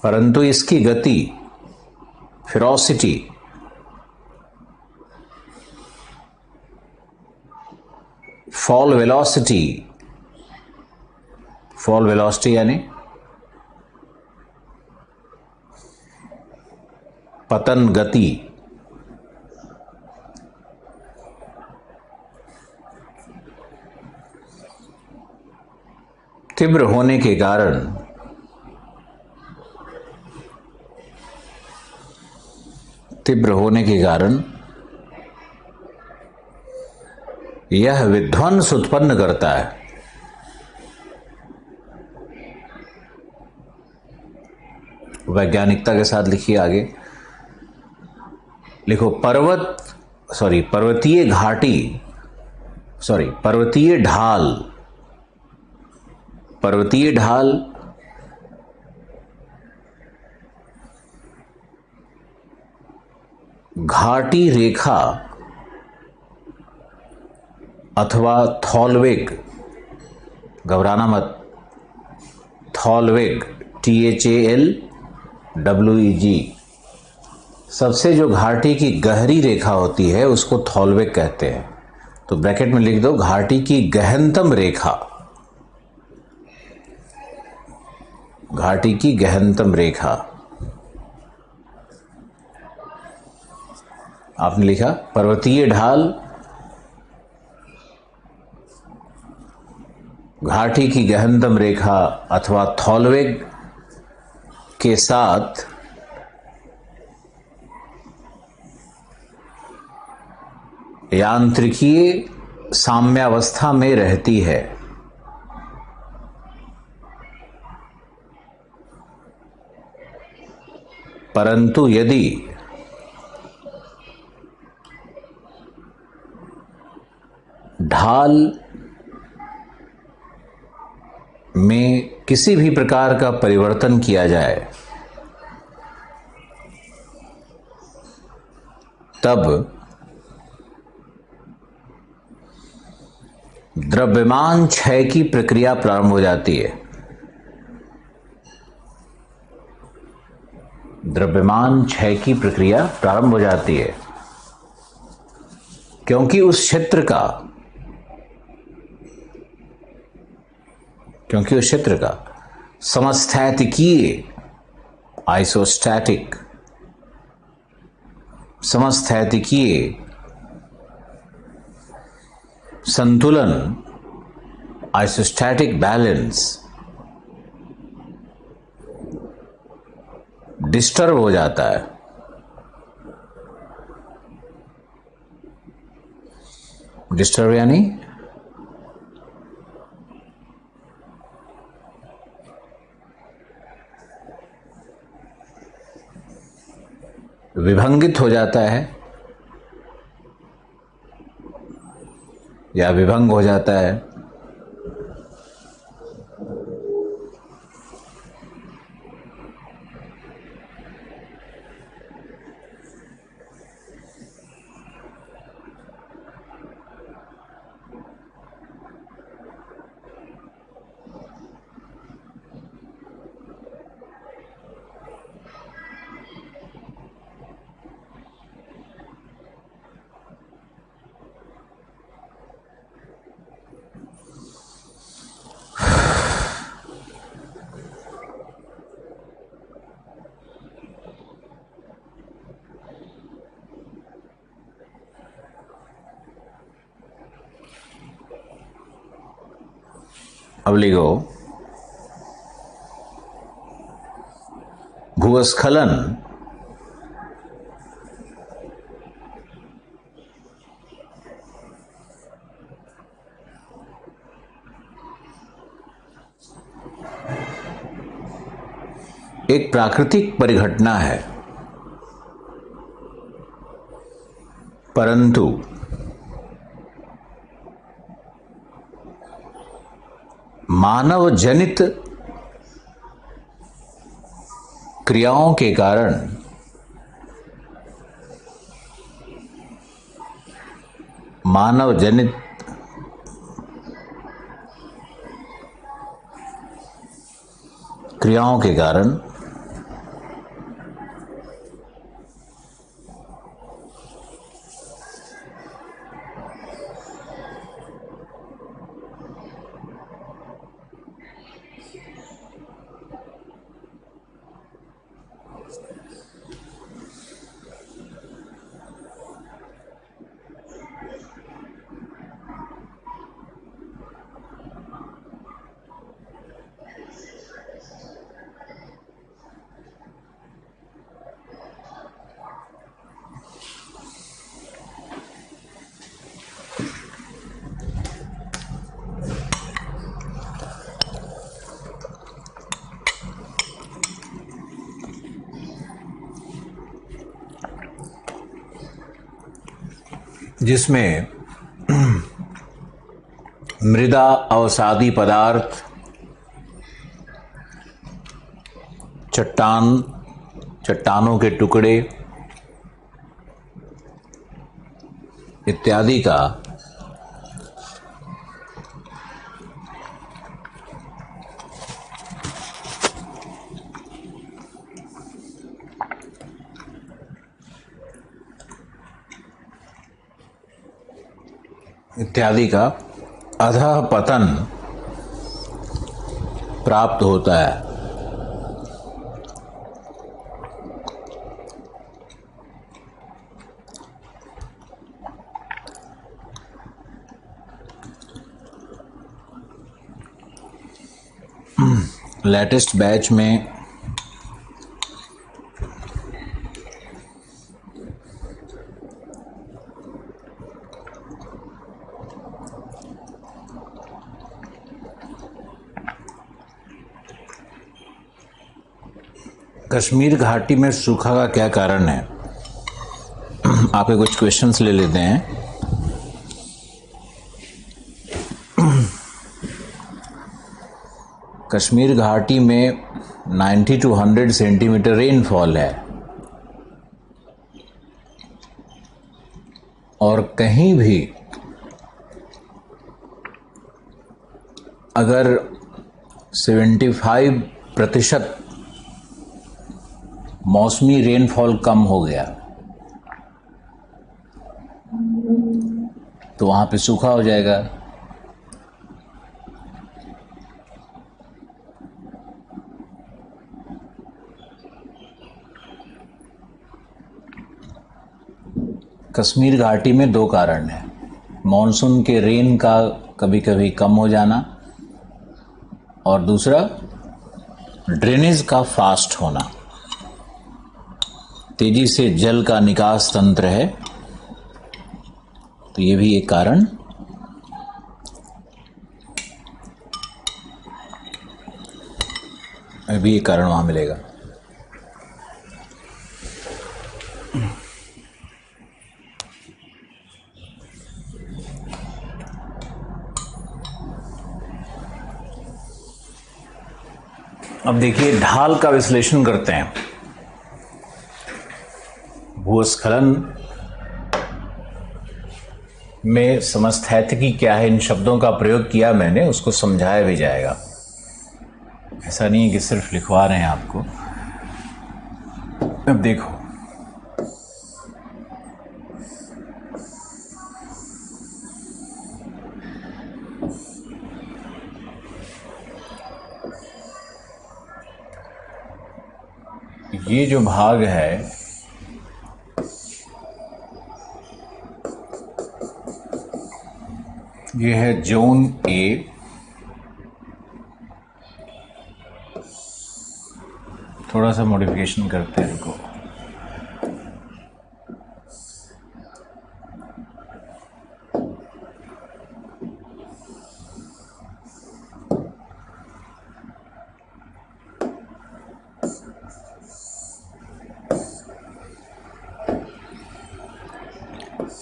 परंतु इसकी गति, फेरोसिटी, फॉल वेलोसिटी यानी पतन गति, तीव्र होने के कारण यह विध्वंस उत्पन्न करता है। वैज्ञानिकता के साथ लिखिए आगे। लिखो, पर्वतीय ढाल घाटी रेखा अथवा थॉलवेग, घबराना मत, थॉलवेग THALWEG, सबसे जो घाटी की गहरी रेखा होती है उसको थॉलवेग कहते हैं। तो ब्रैकेट में लिख दो, घाटी की गहनतम रेखा। आपने लिखा पर्वतीय ढाल घाटी की गहनतम रेखा अथवा थॉलवेग के साथ यांत्रिकीय साम्यावस्था में रहती है। परंतु यदि ढाल में किसी भी प्रकार का परिवर्तन किया जाए तब द्रव्यमान क्षय की प्रक्रिया प्रारंभ हो जाती है। क्योंकि उस क्षेत्र का समस्थैतिकीय संतुलन आइसोस्टैटिक बैलेंस डिस्टर्ब हो जाता है। डिस्टर्ब यानी विभंगित हो जाता है या विभंग हो जाता है। अब लिखो भूस्खलन एक प्राकृतिक परिघटना है, परंतु मानव जनित क्रियाओं के कारण मानव जनित क्रियाओं के कारण जिसमें मृदा अवसादी पदार्थ, चट्टानों के टुकड़े इत्यादि का अधः पतन प्राप्त होता है। लेटेस्ट बैच में कश्मीर घाटी में सूखा का क्या कारण है, आपके कुछ क्वेश्चंस ले लेते हैं। कश्मीर घाटी में 90 to 100 सेंटीमीटर रेनफॉल है और कहीं भी अगर 75% मौसमी रेनफॉल कम हो गया तो वहां पे सूखा हो जाएगा। कश्मीर घाटी में दो कारण है, मॉनसून के रेन का कभी कभी कम हो जाना और दूसरा ड्रेनेज का फास्ट होना, तेजी से जल का निकास तंत्र है, तो ये भी एक कारण वहां मिलेगा। अब देखिए ढाल का विश्लेषण करते हैं। भूस्खलन में समस्थैतिकी क्या है, इन शब्दों का प्रयोग किया मैंने, उसको समझाया भी जाएगा। ऐसा नहीं है कि सिर्फ लिखवा रहे हैं आपको। अब देखो ये जो भाग है ये है जोन ए थोड़ा सा मॉडिफिकेशन करते हैं इनको।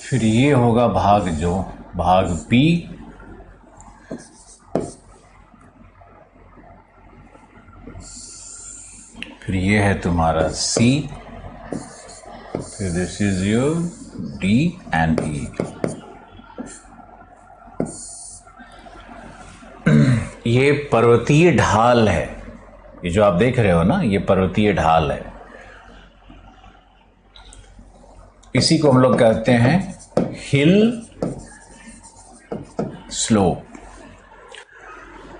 फिर ये होगा भाग बी, फिर ये है तुम्हारा सी, फिर this is your D and E. ये पर्वतीय ढाल है, ये जो आप देख रहे हो ना, ये पर्वतीय ढाल है। इसी को हम लोग कहते हैं हिल स्लोप।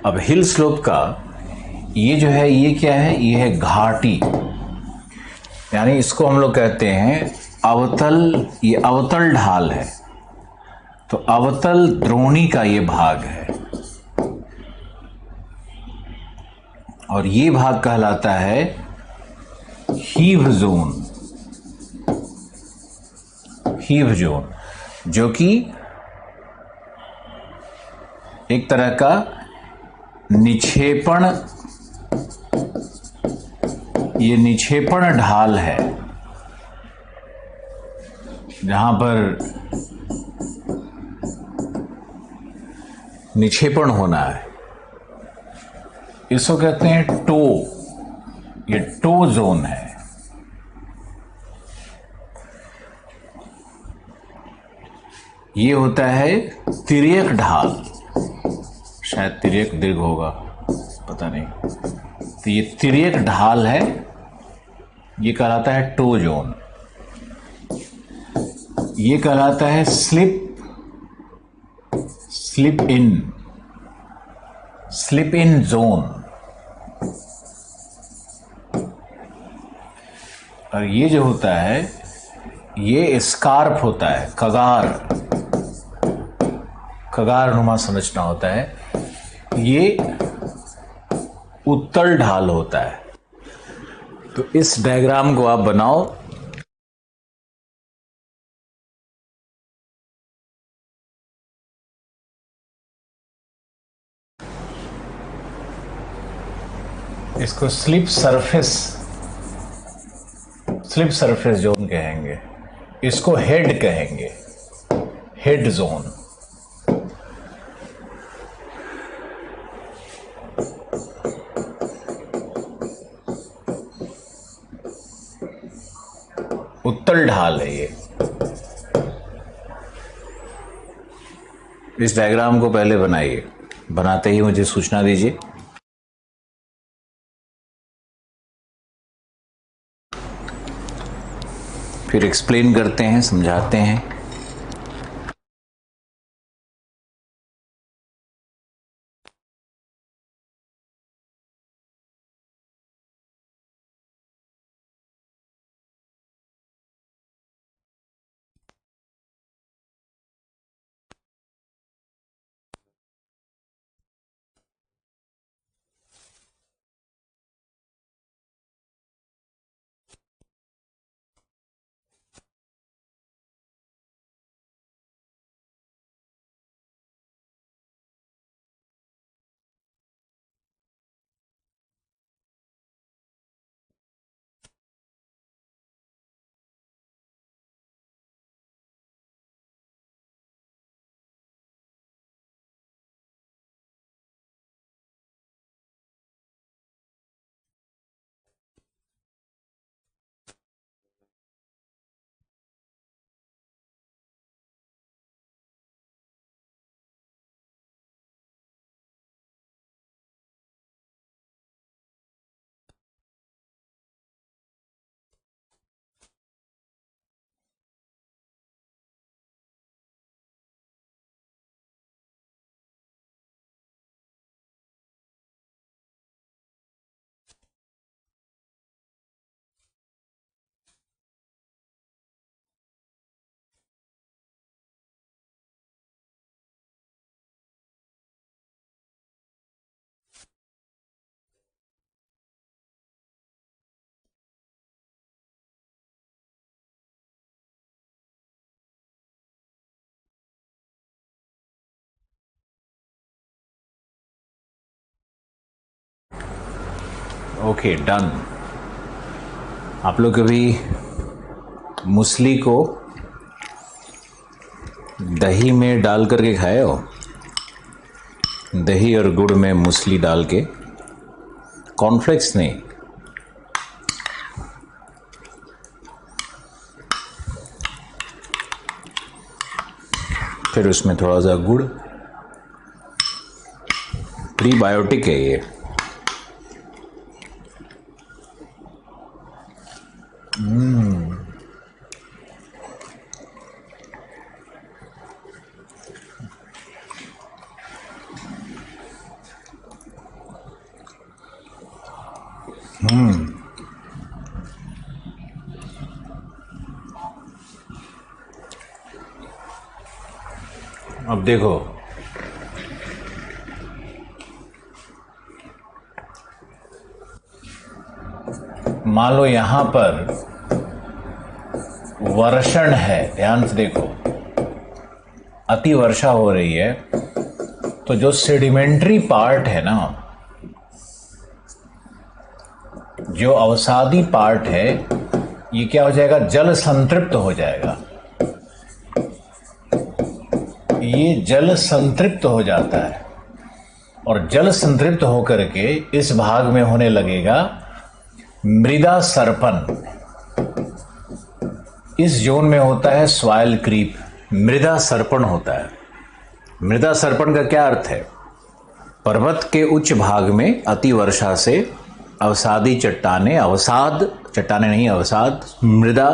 अब हिल स्लोप का ये जो है, ये क्या है, ये है घाटी, यानी इसको हम लोग कहते हैं अवतल, ये अवतल ढाल है। तो अवतल द्रोणी का ये भाग है, और ये भाग कहलाता है हीव जोन। हीव जोन जो कि एक तरह का निक्षेपण, ये निक्षेपण ढाल है, जहां पर निक्षेपण होना है। इसको कहते हैं टो, ये टो जोन है। ये होता है तिर्यक ढाल, शायद तिर्यक दीर्घ होगा, पता नहीं। तो ये तिर्यक ढाल है, ये कहलाता है टो जोन। ये कहलाता है स्लिप इन जोन। और ये जो होता है, ये स्कार्प होता है, कगार नुमा संरचना होता है। ये उत्तल ढाल होता है। तो इस डायग्राम को आप बनाओ। इसको स्लिप सरफेस जोन कहेंगे, इसको हेड कहेंगे, हेड जोन। उत्तल ढाल है ये। इस डायग्राम को पहले बनाइए, बनाते ही मुझे सूचना दीजिए। फिर एक्सप्लेन करते हैं, समझाते हैं। Okay done. आप लोग कभी मूसली को दही में डाल करके खाए हो? दही और गुड़ में मूसली डाल के, कॉर्नफ्लेक्स नहीं, फिर उसमें थोड़ा सा गुड़, प्रीबायोटिक है ये। अब देखो, मान लो यहां पर वर्षण है, ध्यान से देखो, अति वर्षा हो रही है, तो जो सेडिमेंट्री पार्ट है ना, जो अवसादी पार्ट है, ये क्या हो जाएगा? जल संतृप्त हो जाएगा। ये जल संतृप्त हो जाता है और जल संतृप्त होकर के इस भाग में होने लगेगा मृदा सर्पण। इस जोन में होता है सॉइल क्रीप, मृदा सर्पण होता है। मृदा सर्पण का क्या अर्थ है? पर्वत के उच्च भाग में अति वर्षा से अवसादी चट्टानें, चट्टानें नहीं, अवसाद मृदा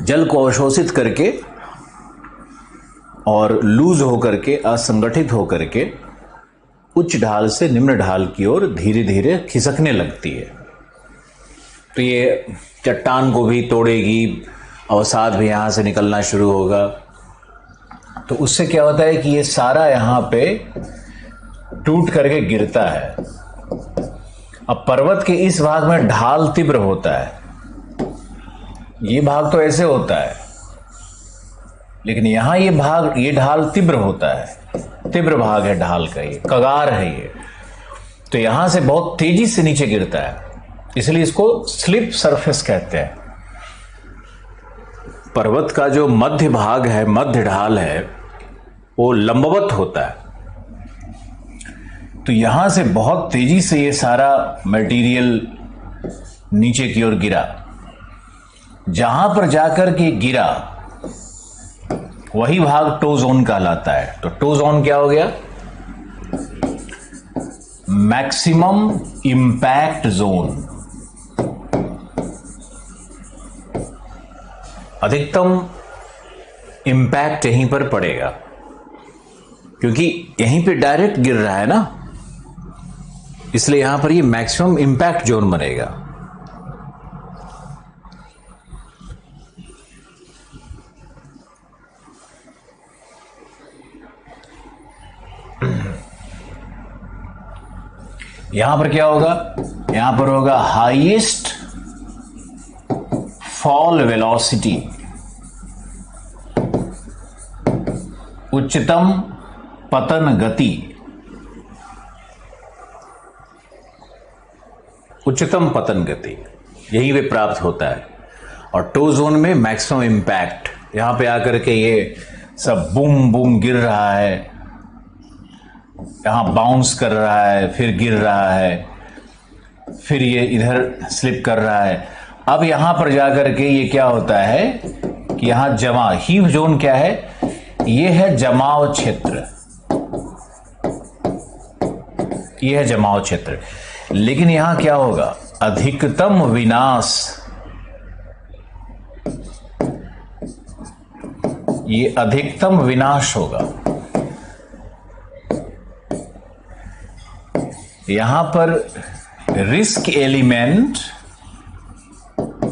जल को अवशोषित करके और लूज होकर के, असंगठित होकर के उच्च ढाल से निम्न ढाल की ओर धीरे धीरे खिसकने लगती है। तो ये चट्टान को भी तोड़ेगी, अवसाद भी यहाँ से निकलना शुरू होगा। तो उससे क्या होता है कि ये सारा यहाँ पे टूट करके गिरता है। अब पर्वत के इस भाग में ढाल तीव्र होता है, ये भाग तो ऐसे होता है, लेकिन यहां ये ढाल तीव्र होता है, तीव्र भाग है ढाल का, ये कगार है ये। तो यहां से बहुत तेजी से नीचे गिरता है, इसलिए इसको स्लिप सरफेस कहते हैं। पर्वत का जो मध्य भाग है, मध्य ढाल है, वो लंबवत होता है। तो यहां से बहुत तेजी से ये सारा मटेरियल नीचे की ओर गिरा। जहां पर जाकर के गिरा वही भाग टो जोन कहलाता है। तो टो जोन क्या हो गया? Maximum impact zone. अधिकतम इंपैक्ट यहीं पर पड़ेगा, क्योंकि यहीं पे डायरेक्ट गिर रहा है ना, इसलिए यहां पर ये मैक्सिमम इंपैक्ट जोन बनेगा। यहां पर क्या होगा? यहां पर होगा हाईएस्ट फॉल वेलोसिटी, उच्चतम पतन गति। उच्चतम पतन गति यहीं पे प्राप्त होता है। और टो जोन में मैक्सिमम इंपैक्ट, यहां पे आकर के ये सब बूम बूम गिर रहा है, यहां बाउंस कर रहा है, फिर गिर रहा है, फिर ये इधर स्लिप कर रहा है। अब यहां पर जाकर के ये क्या होता है कि यहां जमा, हीव जोन क्या है? ये है जमाव क्षेत्र, ये है जमाव क्षेत्र। लेकिन यहां क्या होगा? अधिकतम विनाश, ये अधिकतम विनाश होगा। यहां पर रिस्क एलिमेंट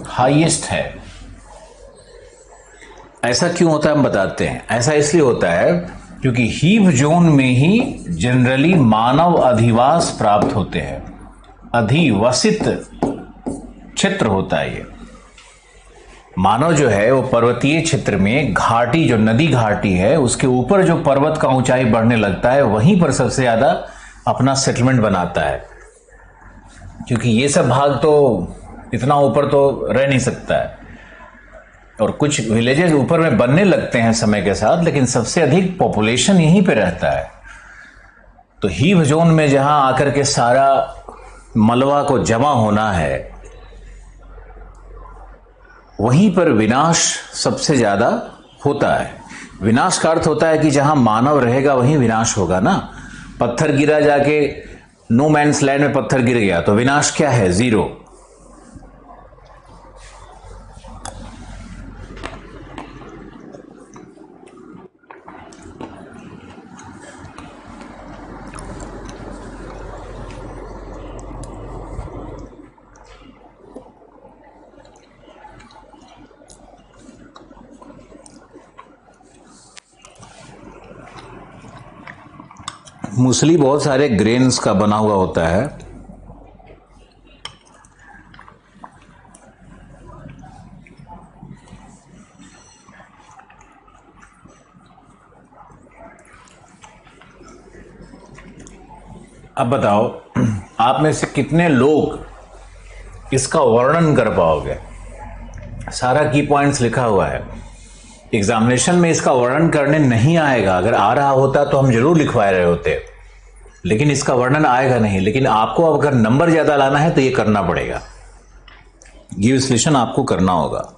हाईएस्ट है। ऐसा क्यों होता है हम बताते हैं। ऐसा इसलिए होता है क्योंकि हीव जोन में ही जनरली मानव अधिवास प्राप्त होते हैं, अधिवसित क्षेत्र होता है ये। मानव जो है वो पर्वतीय क्षेत्र में घाटी, जो नदी घाटी है उसके ऊपर जो पर्वत का ऊंचाई बढ़ने लगता है वहीं पर सबसे ज्यादा अपना सेटलमेंट बनाता है। क्योंकि ये सब भाग तो इतना ऊपर तो रह नहीं सकता है, और कुछ विलेजेस ऊपर में बनने लगते हैं समय के साथ, लेकिन सबसे अधिक पॉपुलेशन यहीं पे रहता है। तो हीव जोन में जहां आकर के सारा मलबा को जमा होना है, वहीं पर विनाश सबसे ज्यादा होता है। विनाश का अर्थ होता है कि जहां मानव रहेगा वहीं विनाश होगा ना। पत्थर गिरा जाके नो मैन्स लैंड में पत्थर गिर गया तो विनाश क्या है? जीरो। मूसली बहुत सारे ग्रेन्स का बना हुआ होता है। अब बताओ, आप में से कितने लोग इसका वर्णन कर पाओगे? सारा की पॉइंट्स लिखा हुआ है। एग्जामिनेशन में इसका वर्णन करने नहीं आएगा। अगर आ रहा होता तो हम जरूर लिखवा रहे होते, लेकिन इसका वर्णन आएगा नहीं। लेकिन आपको अब अगर नंबर ज्यादा लाना है तो ये करना पड़ेगा, ये विश्लेषण आपको करना होगा।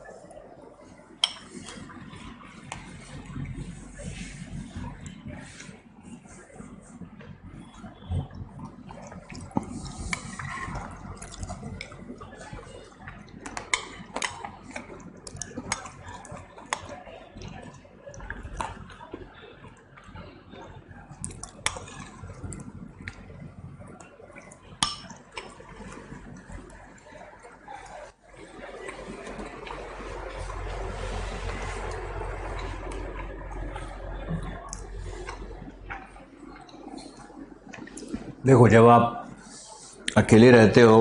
देखो, जब आप अकेले रहते हो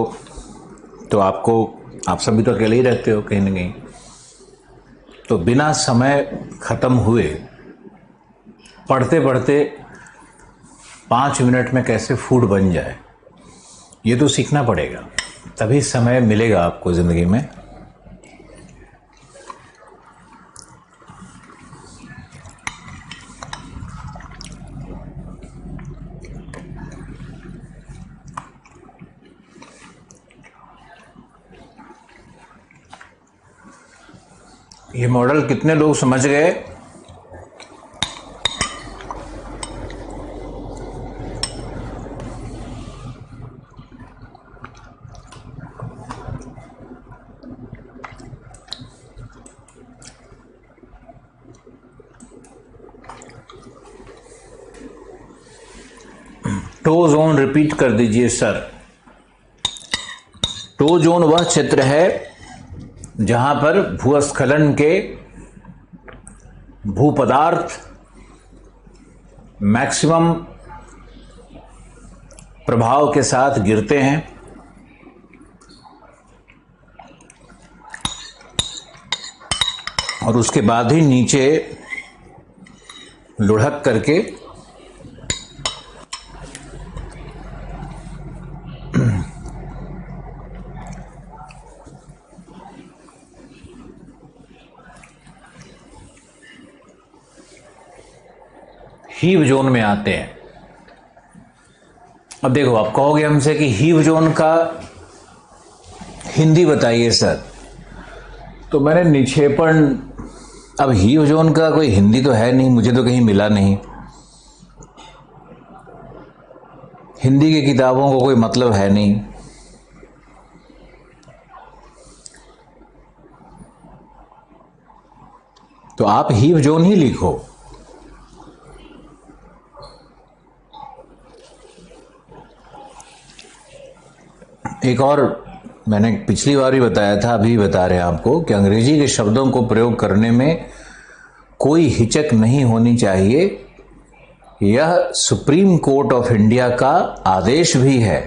तो आप सभी तो अकेले ही रहते हो कहीं ना कहीं, तो बिना समय खत्म हुए पढ़ते पढ़ते 5 मिनट में कैसे फूड बन जाए, ये तो सीखना पड़ेगा। तभी समय मिलेगा आपको जिंदगी में। ये मॉडल कितने लोग समझ गए? टो जोन रिपीट कर दीजिए सर। टो जोन वह क्षेत्र है जहां पर भूस्खलन के भूपदार्थ मैक्सिमम प्रभाव के साथ गिरते हैं, और उसके बाद ही नीचे लुढ़क करके हीव जोन में आते हैं। अब देखो, आप कहोगे हमसे कि हीव जोन का हिंदी बताइए सर, तो मैंने निक्षेपण, अब हीव जोन का कोई हिंदी तो है नहीं, मुझे तो कहीं मिला नहीं। हिंदी की किताबों को कोई मतलब है नहीं। तो आप हीव जोन ही लिखो। एक और मैंने पिछली बार भी बताया था, अभी बता रहे हैं आपको, कि अंग्रेजी के शब्दों को प्रयोग करने में कोई हिचक नहीं होनी चाहिए। यह सुप्रीम कोर्ट ऑफ इंडिया का आदेश भी है।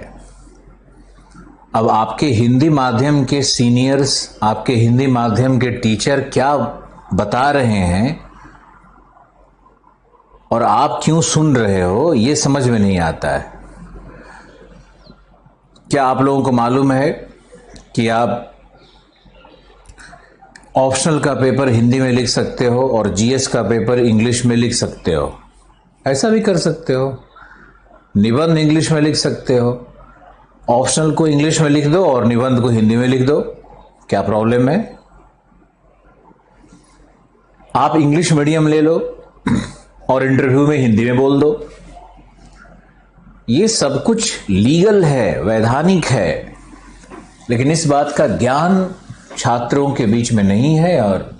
अब आपके हिंदी माध्यम के सीनियर्स, आपके हिंदी माध्यम के टीचर क्या बता रहे हैं और आप क्यों सुन रहे हो, ये समझ में नहीं आता है। क्या आप लोगों को मालूम है कि आप ऑप्शनल का पेपर हिंदी में लिख सकते हो और जीएस का पेपर इंग्लिश में लिख सकते हो? ऐसा भी कर सकते हो। निबंध इंग्लिश में लिख सकते हो, ऑप्शनल को इंग्लिश में लिख दो और निबंध को हिंदी में लिख दो। क्या प्रॉब्लम है? आप इंग्लिश मीडियम ले लो और इंटरव्यू में हिंदी में बोल दो। ये सब कुछ लीगल है, वैधानिक है, लेकिन इस बात का ज्ञान छात्रों के बीच में नहीं है। और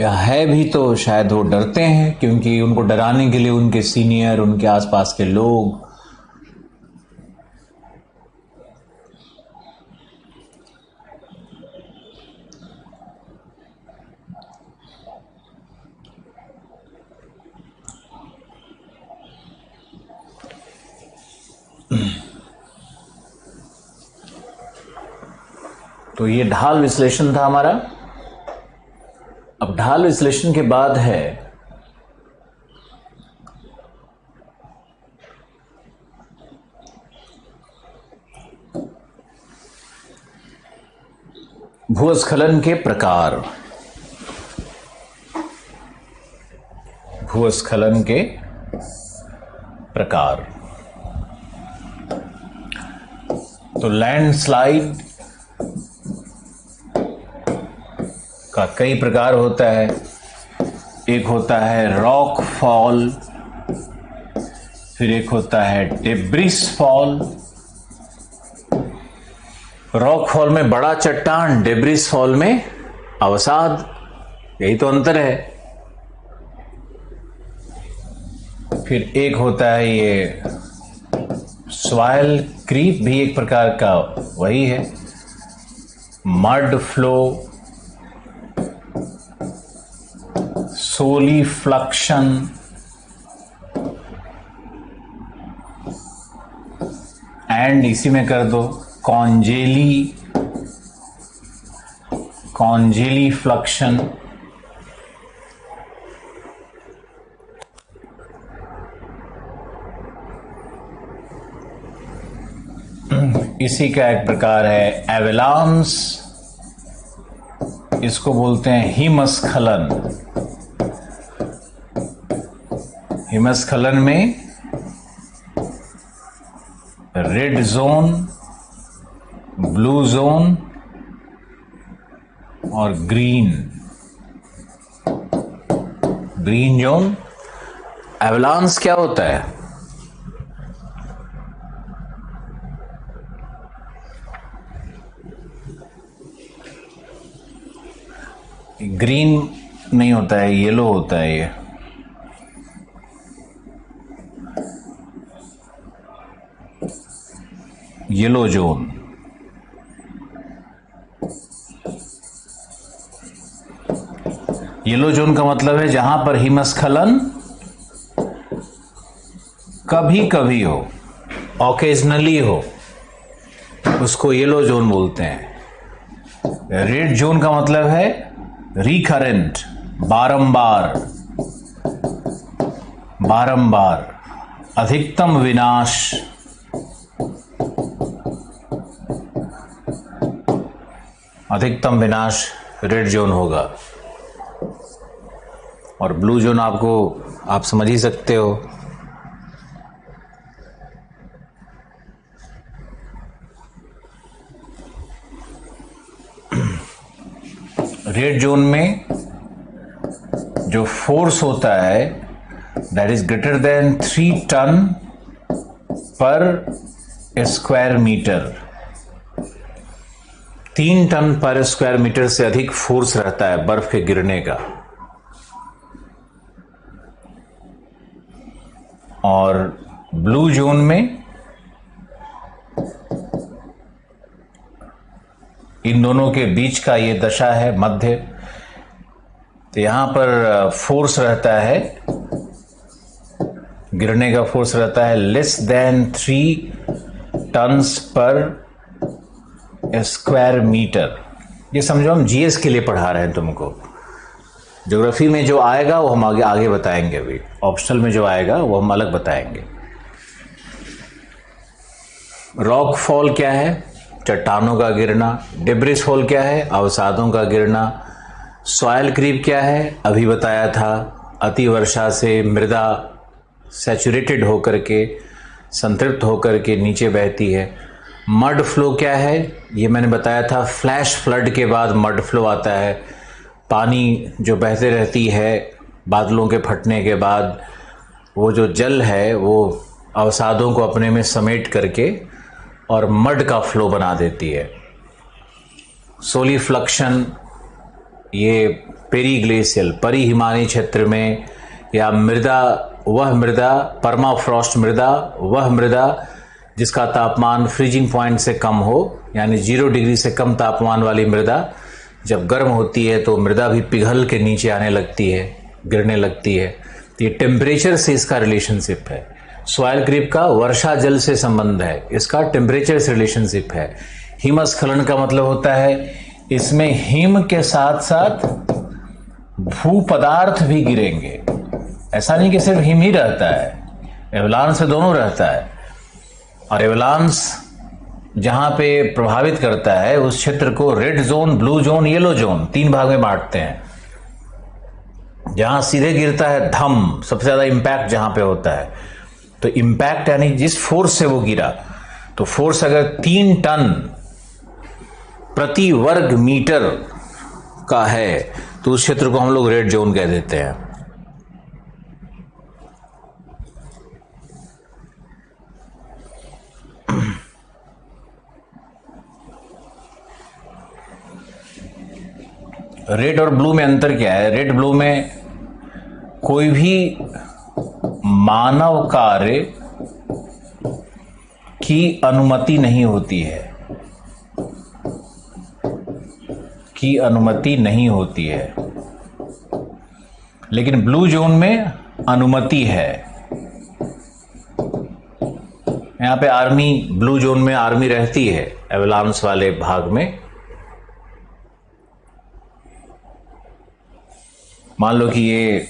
या है भी तो शायद वो डरते हैं, क्योंकि उनको डराने के लिए उनके सीनियर, उनके आसपास के लोग तो ये ढाल विश्लेषण था हमारा। अब ढाल विश्लेषण के बाद है भूस्खलन के प्रकार। भूस्खलन के प्रकार। तो लैंडस्लाइड का कई प्रकार होता है। एक होता है रॉक फॉल, फिर एक होता है डेब्रिस फॉल। रॉक फॉल में बड़ा चट्टान, डेब्रिस फॉल में अवसाद, यही तो अंतर है। फिर एक होता है ये सॉइल क्रीप, भी एक प्रकार का वही है। मड फ्लो, सोलिफ्लक्शन, एंड इसी में कर दो कॉन्जेली फ्लक्शन। इसी का एक प्रकार है एवलांस, इसको बोलते हैं हिमस्खलन। हिमस्खलन में रेड जोन, ब्लू जोन और ग्रीन जोन। एवलांस क्या होता है? ग्रीन नहीं होता है, येलो होता है ये। Yellow zone. येलो जोन का मतलब है जहां पर हिमस्खलन कभी कभी हो, ऑकेजनली हो, उसको येलो जोन बोलते हैं। रेड जोन का मतलब है रिकरेंट, बारंबार, अधिकतम विनाश। अधिकतम विनाश रेड जोन होगा। और ब्लू जोन आप समझ ही सकते हो। रेड जोन में जो फोर्स होता है that is greater than 3 ton per square metre. 3 ton per square metre से अधिक फोर्स रहता है बर्फ के गिरने का। और ब्लू जोन में इन दोनों के बीच का ये दशा है, मध्य। तो यहां पर फोर्स रहता है, गिरने का फोर्स रहता है लेस देन 3 टन्स पर स्क्वायर मीटर। ये समझो हम जीएस के लिए पढ़ा रहे हैं तुमको। ज्योग्राफी में जो आएगा वो हम आगे बताएंगे। अभी ऑप्शनल में जो आएगा वो हम अलग बताएंगे। रॉक फॉल क्या है? चट्टानों का गिरना। डिब्रिस फॉल क्या है? अवसादों का गिरना। सॉयल क्रीप क्या है? अभी बताया था, अति वर्षा से मृदा सैचुरेटेड होकर के, संतृप्त होकर के नीचे बहती है। मड फ्लो क्या है? ये मैंने बताया था, फ्लैश फ्लड के बाद मड फ्लो आता है। पानी जो बहते रहती है बादलों के फटने के बाद, वो जो जल है वो अवसादों को अपने में समेट करके और मड का फ्लो बना देती है। सोलिफ्लक्शन, ये पेरीग्लेशियल, परी हिमालयी क्षेत्र में, या मृदा, वह मृदा, परमाफ्रॉस्ट मृदा, वह मृदा जिसका तापमान फ्रीजिंग पॉइंट से कम हो, यानी 0 डिग्री से कम तापमान वाली मृदा जब गर्म होती है तो मृदा भी पिघल के नीचे आने लगती है, गिरने लगती है। तो ये टेम्परेचर से इसका रिलेशनशिप है। सॉयल क्रीप का वर्षा जल से संबंध है, इसका टेम्परेचर से रिलेशनशिप है। हिमस्खलन का मतलब होता है इसमें हिम के साथ साथ भू पदार्थ भी गिरेंगे। ऐसा नहीं कि सिर्फ हिम ही रहता है, एवलांस से दोनों रहता है। और एवलांस जहां पे प्रभावित करता है उस क्षेत्र को red zone, blue zone, yellow zone 3 भाग में बांटते हैं। जहां सीधे गिरता है धम, सबसे ज्यादा इंपैक्ट जहां पे होता है, तो इंपैक्ट यानी जिस फोर्स से वो गिरा, तो फोर्स अगर 3 टन प्रति वर्ग मीटर का है तो उस क्षेत्र को हम लोग रेड जोन कह देते हैं। रेड और ब्लू में अंतर क्या है? रेड ब्लू में कोई भी मानव कार्य की अनुमति नहीं होती है, लेकिन ब्लू जोन में अनुमति है। यहां पे आर्मी, ब्लू जोन में आर्मी रहती है एवलांस वाले भाग में। मान लो कि ये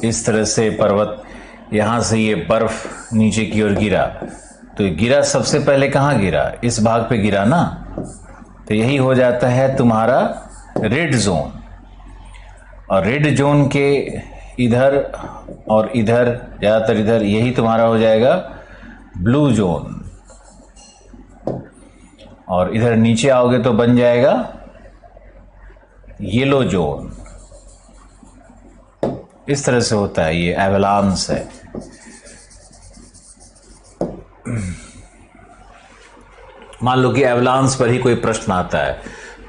इस तरह से पर्वत, यहां से ये बर्फ नीचे की ओर गिरा, तो गिरा सबसे पहले कहां गिरा? इस भाग पे गिरा ना, तो यही हो जाता है तुम्हारा रेड जोन। और रेड जोन के इधर और इधर, ज्यादातर इधर, यही तुम्हारा हो जाएगा ब्लू जोन। और इधर नीचे आओगे तो बन जाएगा येलो जोन। इस तरह से होता है, ये एवलांस है। मान लो कि एवलांस पर ही कोई प्रश्न आता है,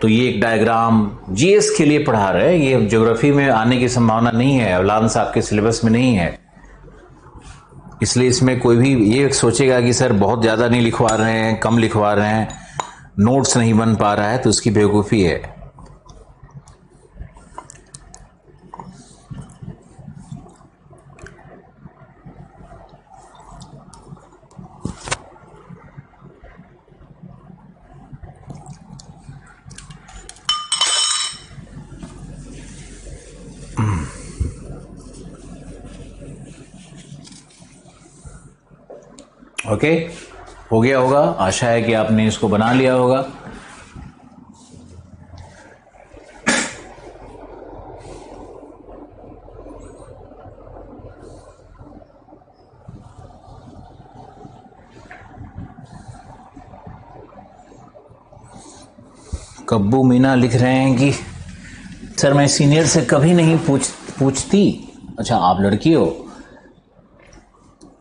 तो ये एक डायग्राम जीएस के लिए पढ़ा रहे हैं, ये ज्योग्राफी में आने की संभावना नहीं है, एवलांस आपके सिलेबस में नहीं है। इसलिए इसमें कोई भी ये सोचेगा कि सर बहुत ज़्यादा नहीं लिखवा रहे हैं, कम लिखवा रहे हैं, नोट्स नहीं बन पा रहा है, तो उसकी बेवकूफ़ी है। ओके, हो गया होगा, आशा है कि आपने इसको बना लिया होगा। कब्बू मीना लिख रहे हैं कि सर मैं सीनियर से कभी नहीं पूछती। अच्छा, आप लड़की हो?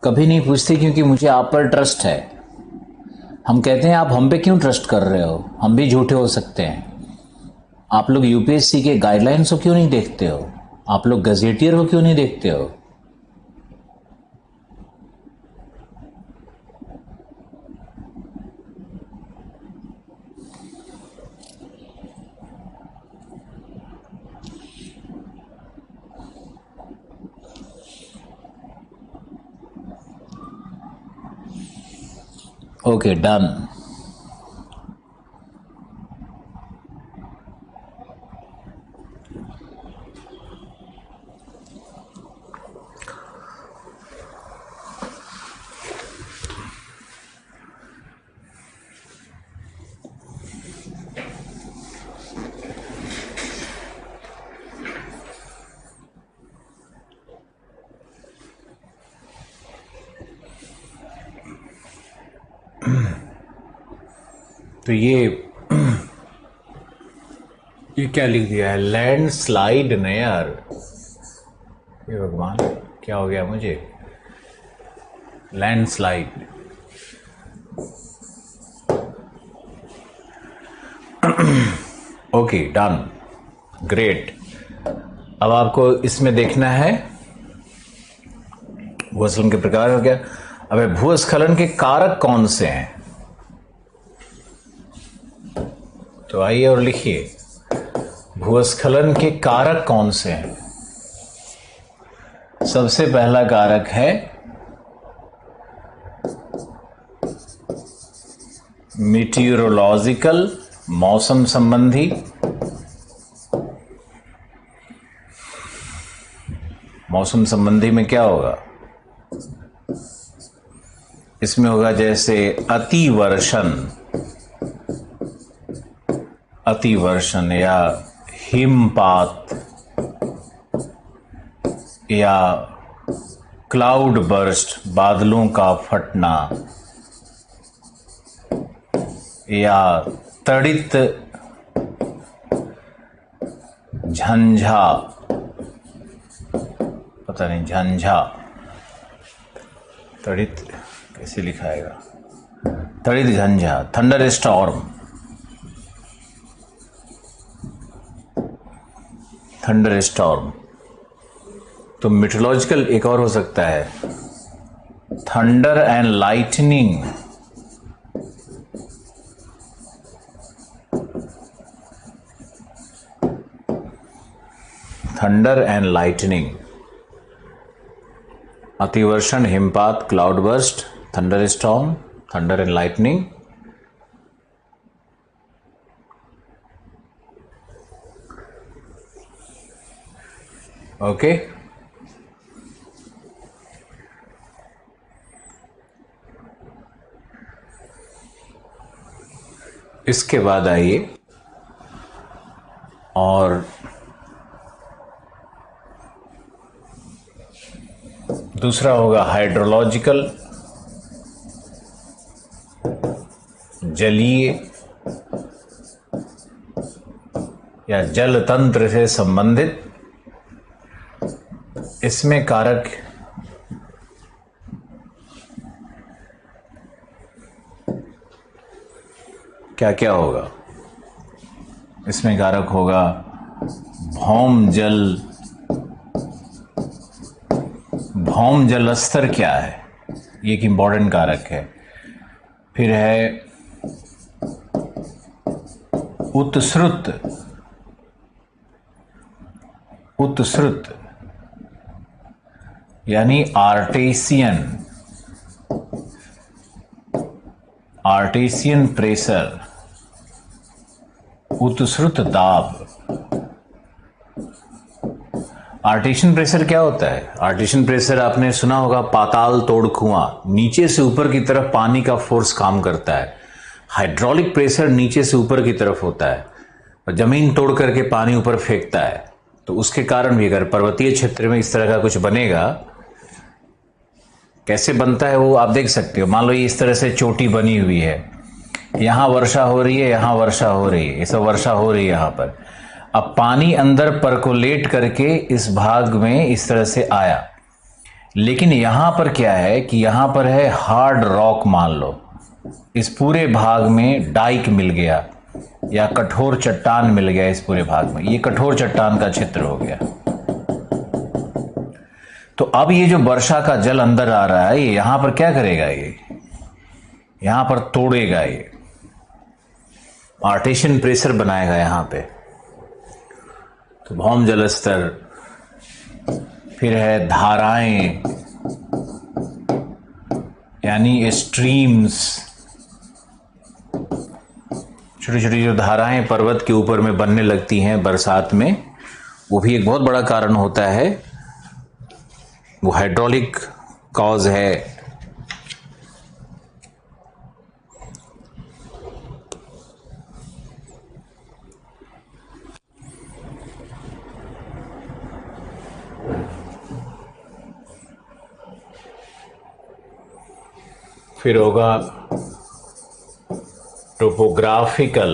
कभी नहीं पूछती क्योंकि मुझे आप पर ट्रस्ट है। हम कहते हैं आप हम पे क्यों ट्रस्ट कर रहे हो? हम भी झूठे हो सकते हैं। आप लोग यूपीएससी के गाइडलाइंस को क्यों नहीं देखते हो? आप लोग गजेटियर हो क्यों नहीं देखते हो? Okay, done. तो ये क्या लिख दिया है, लैंड स्लाइड नहीं यार, ये भगवान क्या हो गया मुझे, land slide. Okay done, great. अब आपको इसमें देखना है भूस्खलन के प्रकार हो गया। अब भूस्खलन के कारक कौन से हैं, तो आइए और लिखिए भूस्खलन के कारक कौन से हैं। सबसे पहला कारक है मीटियोरोलॉजिकल, मौसम संबंधी। मौसम संबंधी में क्या होगा, इसमें होगा जैसे अतिवर्षण, अतिवर्षण या हिमपात या क्लाउड बर्स्ट, बादलों का फटना, या तड़ित झंझा, पता नहीं झंझा, तड़ित कैसे लिखाएगा, तड़ित झंझा, थंडर स्टॉर्म, थंडर स्टॉर्म। तो मीटरोलॉजिकल एक और हो सकता है thunder and lightning, thunder and lightning, अतिवर्षण, हिमपात, cloud burst, thunder storm, thunder and lightning. Okay, इसके बाद आइए और दूसरा होगा हाइड्रोलॉजिकल, जलीय या जल तंत्र से संबंधित। इसमें कारक क्या क्या होगा, इसमें कारक होगा भौम जल, भौम जल स्तर क्या है, ये एक इंपॉर्टेंट कारक है। फिर है उत्सृत, उत्सृत यानी आर्टेशियन, आर्टेशियन प्रेशर, उत्सृत दाब। आर्टेशियन प्रेशर क्या होता है, आर्टेशियन प्रेशर आपने सुना होगा, पाताल तोड़ कुआं, नीचे से ऊपर की तरफ पानी का फोर्स काम करता है। हाइड्रोलिक प्रेशर नीचे से ऊपर की तरफ होता है और जमीन तोड़ करके पानी ऊपर फेंकता है। तो उसके कारण भी अगर पर्वतीय क्षेत्र में इस तरह का कुछ बनेगा, कैसे बनता है वो आप देख सकते हो। मान लो ये इस तरह से चोटी बनी हुई है, यहां वर्षा हो रही है, यहां वर्षा हो रही है, ये सब वर्षा हो रही है यहां पर। अब पानी अंदर परकोलेट करके इस भाग में इस तरह से आया, लेकिन यहां पर क्या है कि यहां पर है हार्ड रॉक, मान लो इस पूरे भाग में डाइक मिल गया या कठोर चट्टान मिल गया, इस पूरे भाग में ये कठोर चट्टान का क्षेत्र हो गया। तो अब ये जो वर्षा का जल अंदर आ रहा है, ये यहां पर क्या करेगा, ये यहां पर तोड़ेगा, ये आर्टेशियन प्रेशर बनाएगा यहां पे। तो भौम जल स्तर, फिर है धाराएं यानी स्ट्रीम्स, छोटी छोटी जो धाराएं पर्वत के ऊपर में बनने लगती हैं बरसात में, वो भी एक बहुत बड़ा कारण होता है, वो हाइड्रोलिक कॉज है। फिर होगा टोपोग्राफिकल,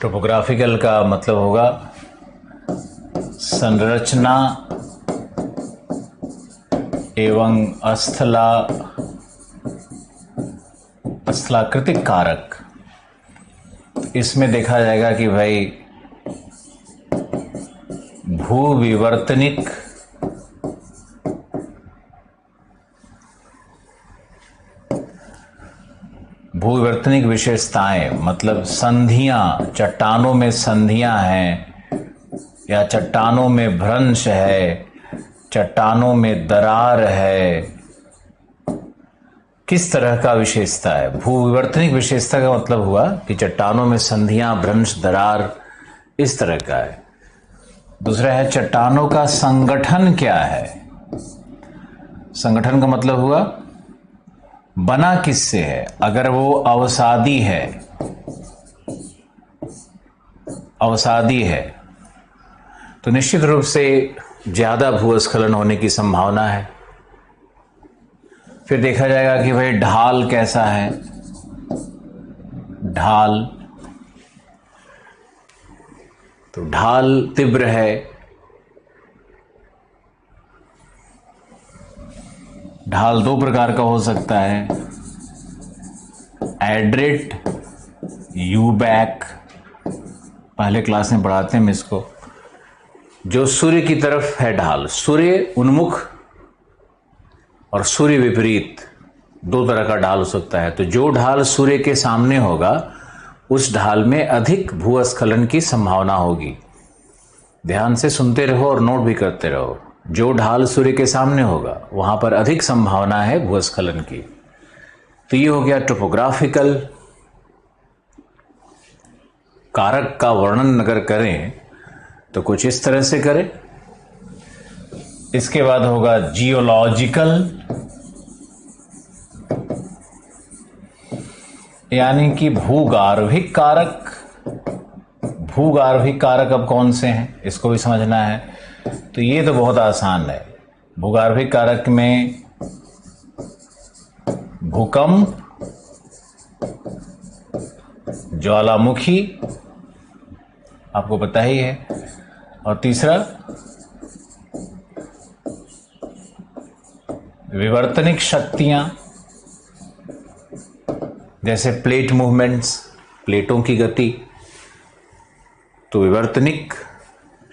टोपोग्राफिकल का मतलब होगा संरचना एवं स्थलाकृतिक कारक। इसमें देखा जाएगा कि भाई भूविवर्तनिक विशेषताएं, मतलब संधियां, चट्टानों में संधियां हैं या चट्टानों में भ्रंश है, चट्टानों में दरार है, किस तरह का विशेषता है। भूविवर्तनिक विशेषता का मतलब हुआ कि चट्टानों में संधियां, भ्रंश, दरार इस तरह का है। दूसरा है चट्टानों का संगठन क्या है। संगठन का मतलब हुआ बना किससे है। अगर वो अवसादी है तो निश्चित रूप से ज्यादा भूस्खलन होने की संभावना है। फिर देखा जाएगा कि भाई ढाल कैसा है। ढाल तो ढाल तीव्र है। ढाल दो प्रकार का हो सकता है, एड्रेट, यूबैक। पहले क्लास में पढ़ाते हैं हम इसको। जो सूर्य की तरफ है ढाल, सूर्य उन्मुख और सूर्य विपरीत, दो तरह का ढाल हो सकता है। तो जो ढाल सूर्य के सामने होगा उस ढाल में अधिक भूस्खलन की संभावना होगी। ध्यान से सुनते रहो और नोट भी करते रहो। जो ढाल सूर्य के सामने होगा वहां पर अधिक संभावना है भूस्खलन की। तो ये हो गया टोपोग्राफिकल। कारक का वर्णन अगर करें तो कुछ इस तरह से करें। इसके बाद होगा जियोलॉजिकल, यानी कि भूगार्भिक कारक। भूगार्भिक कारक अब कौन से हैं इसको भी समझना है। तो ये तो बहुत आसान है। भूगार्भिक कारक में भूकंप, ज्वालामुखी आपको पता ही है, और तीसरा विवर्तनिक शक्तियां, जैसे प्लेट मूवमेंट्स, प्लेटों की गति, तो विवर्तनिक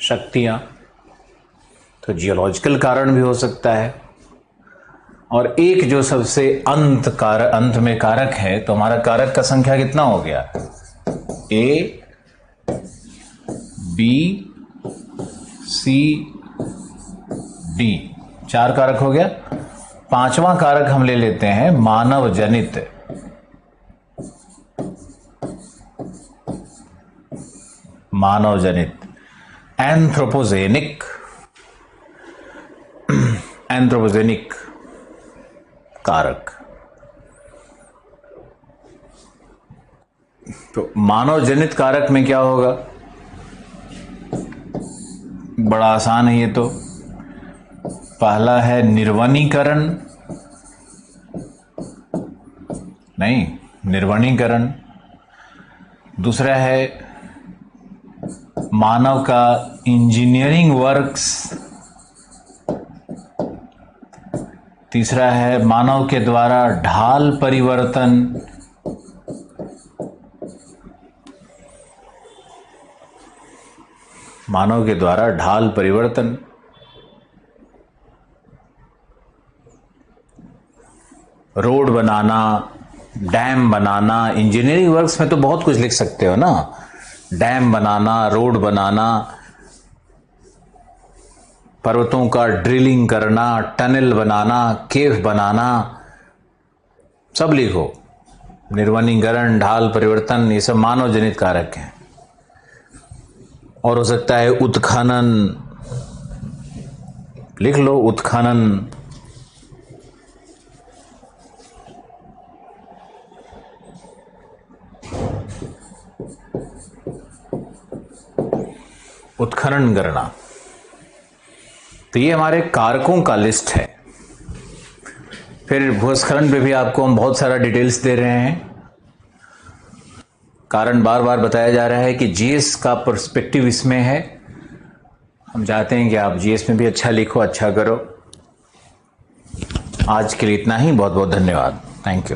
शक्तियां। तो जियोलॉजिकल कारण भी हो सकता है। और एक जो सबसे अंत में कारक है, तो हमारा कारक का संख्या कितना हो गया, ए, बी, सी, डी, 4 कारक हो गया। पांचवां कारक हम ले लेते हैं मानव जनित। मानव जनित, एंथ्रोपोजेनिक। एंथ्रोपोजेनिक कारक। तो मानव जनित कारक में क्या होगा, बड़ा आसान है ये तो। पहला है निर्वनीकरण, नहीं, निर्वनीकरण। दूसरा है मानव का इंजीनियरिंग वर्क्स। तीसरा है मानव के द्वारा ढाल परिवर्तन। मानव के द्वारा ढाल परिवर्तन। रोड बनाना, डैम बनाना। इंजीनियरिंग वर्क्स में तो बहुत कुछ लिख सकते हो ना, डैम बनाना, रोड बनाना, पर्वतों का ड्रिलिंग करना, टनल बनाना, केव बनाना, सब लिखो। निर्वनीकरण, ढाल परिवर्तन, ये सब मानव जनित कारक हैं। और हो सकता है उत्खनन, लिख लो उत्खनन। उत्खनन करना। तो ये हमारे कारकों का लिस्ट है। फिर भूस्खलन पे भी आपको हम बहुत सारा डिटेल्स दे रहे हैं। कारण बार बार बताया जा रहा है कि जीएस का पर्सपेक्टिव इसमें है। हम चाहते हैं कि आप जीएस में भी अच्छा लिखो, अच्छा करो। आज के लिए इतना ही। बहुत बहुत धन्यवाद। Thank you.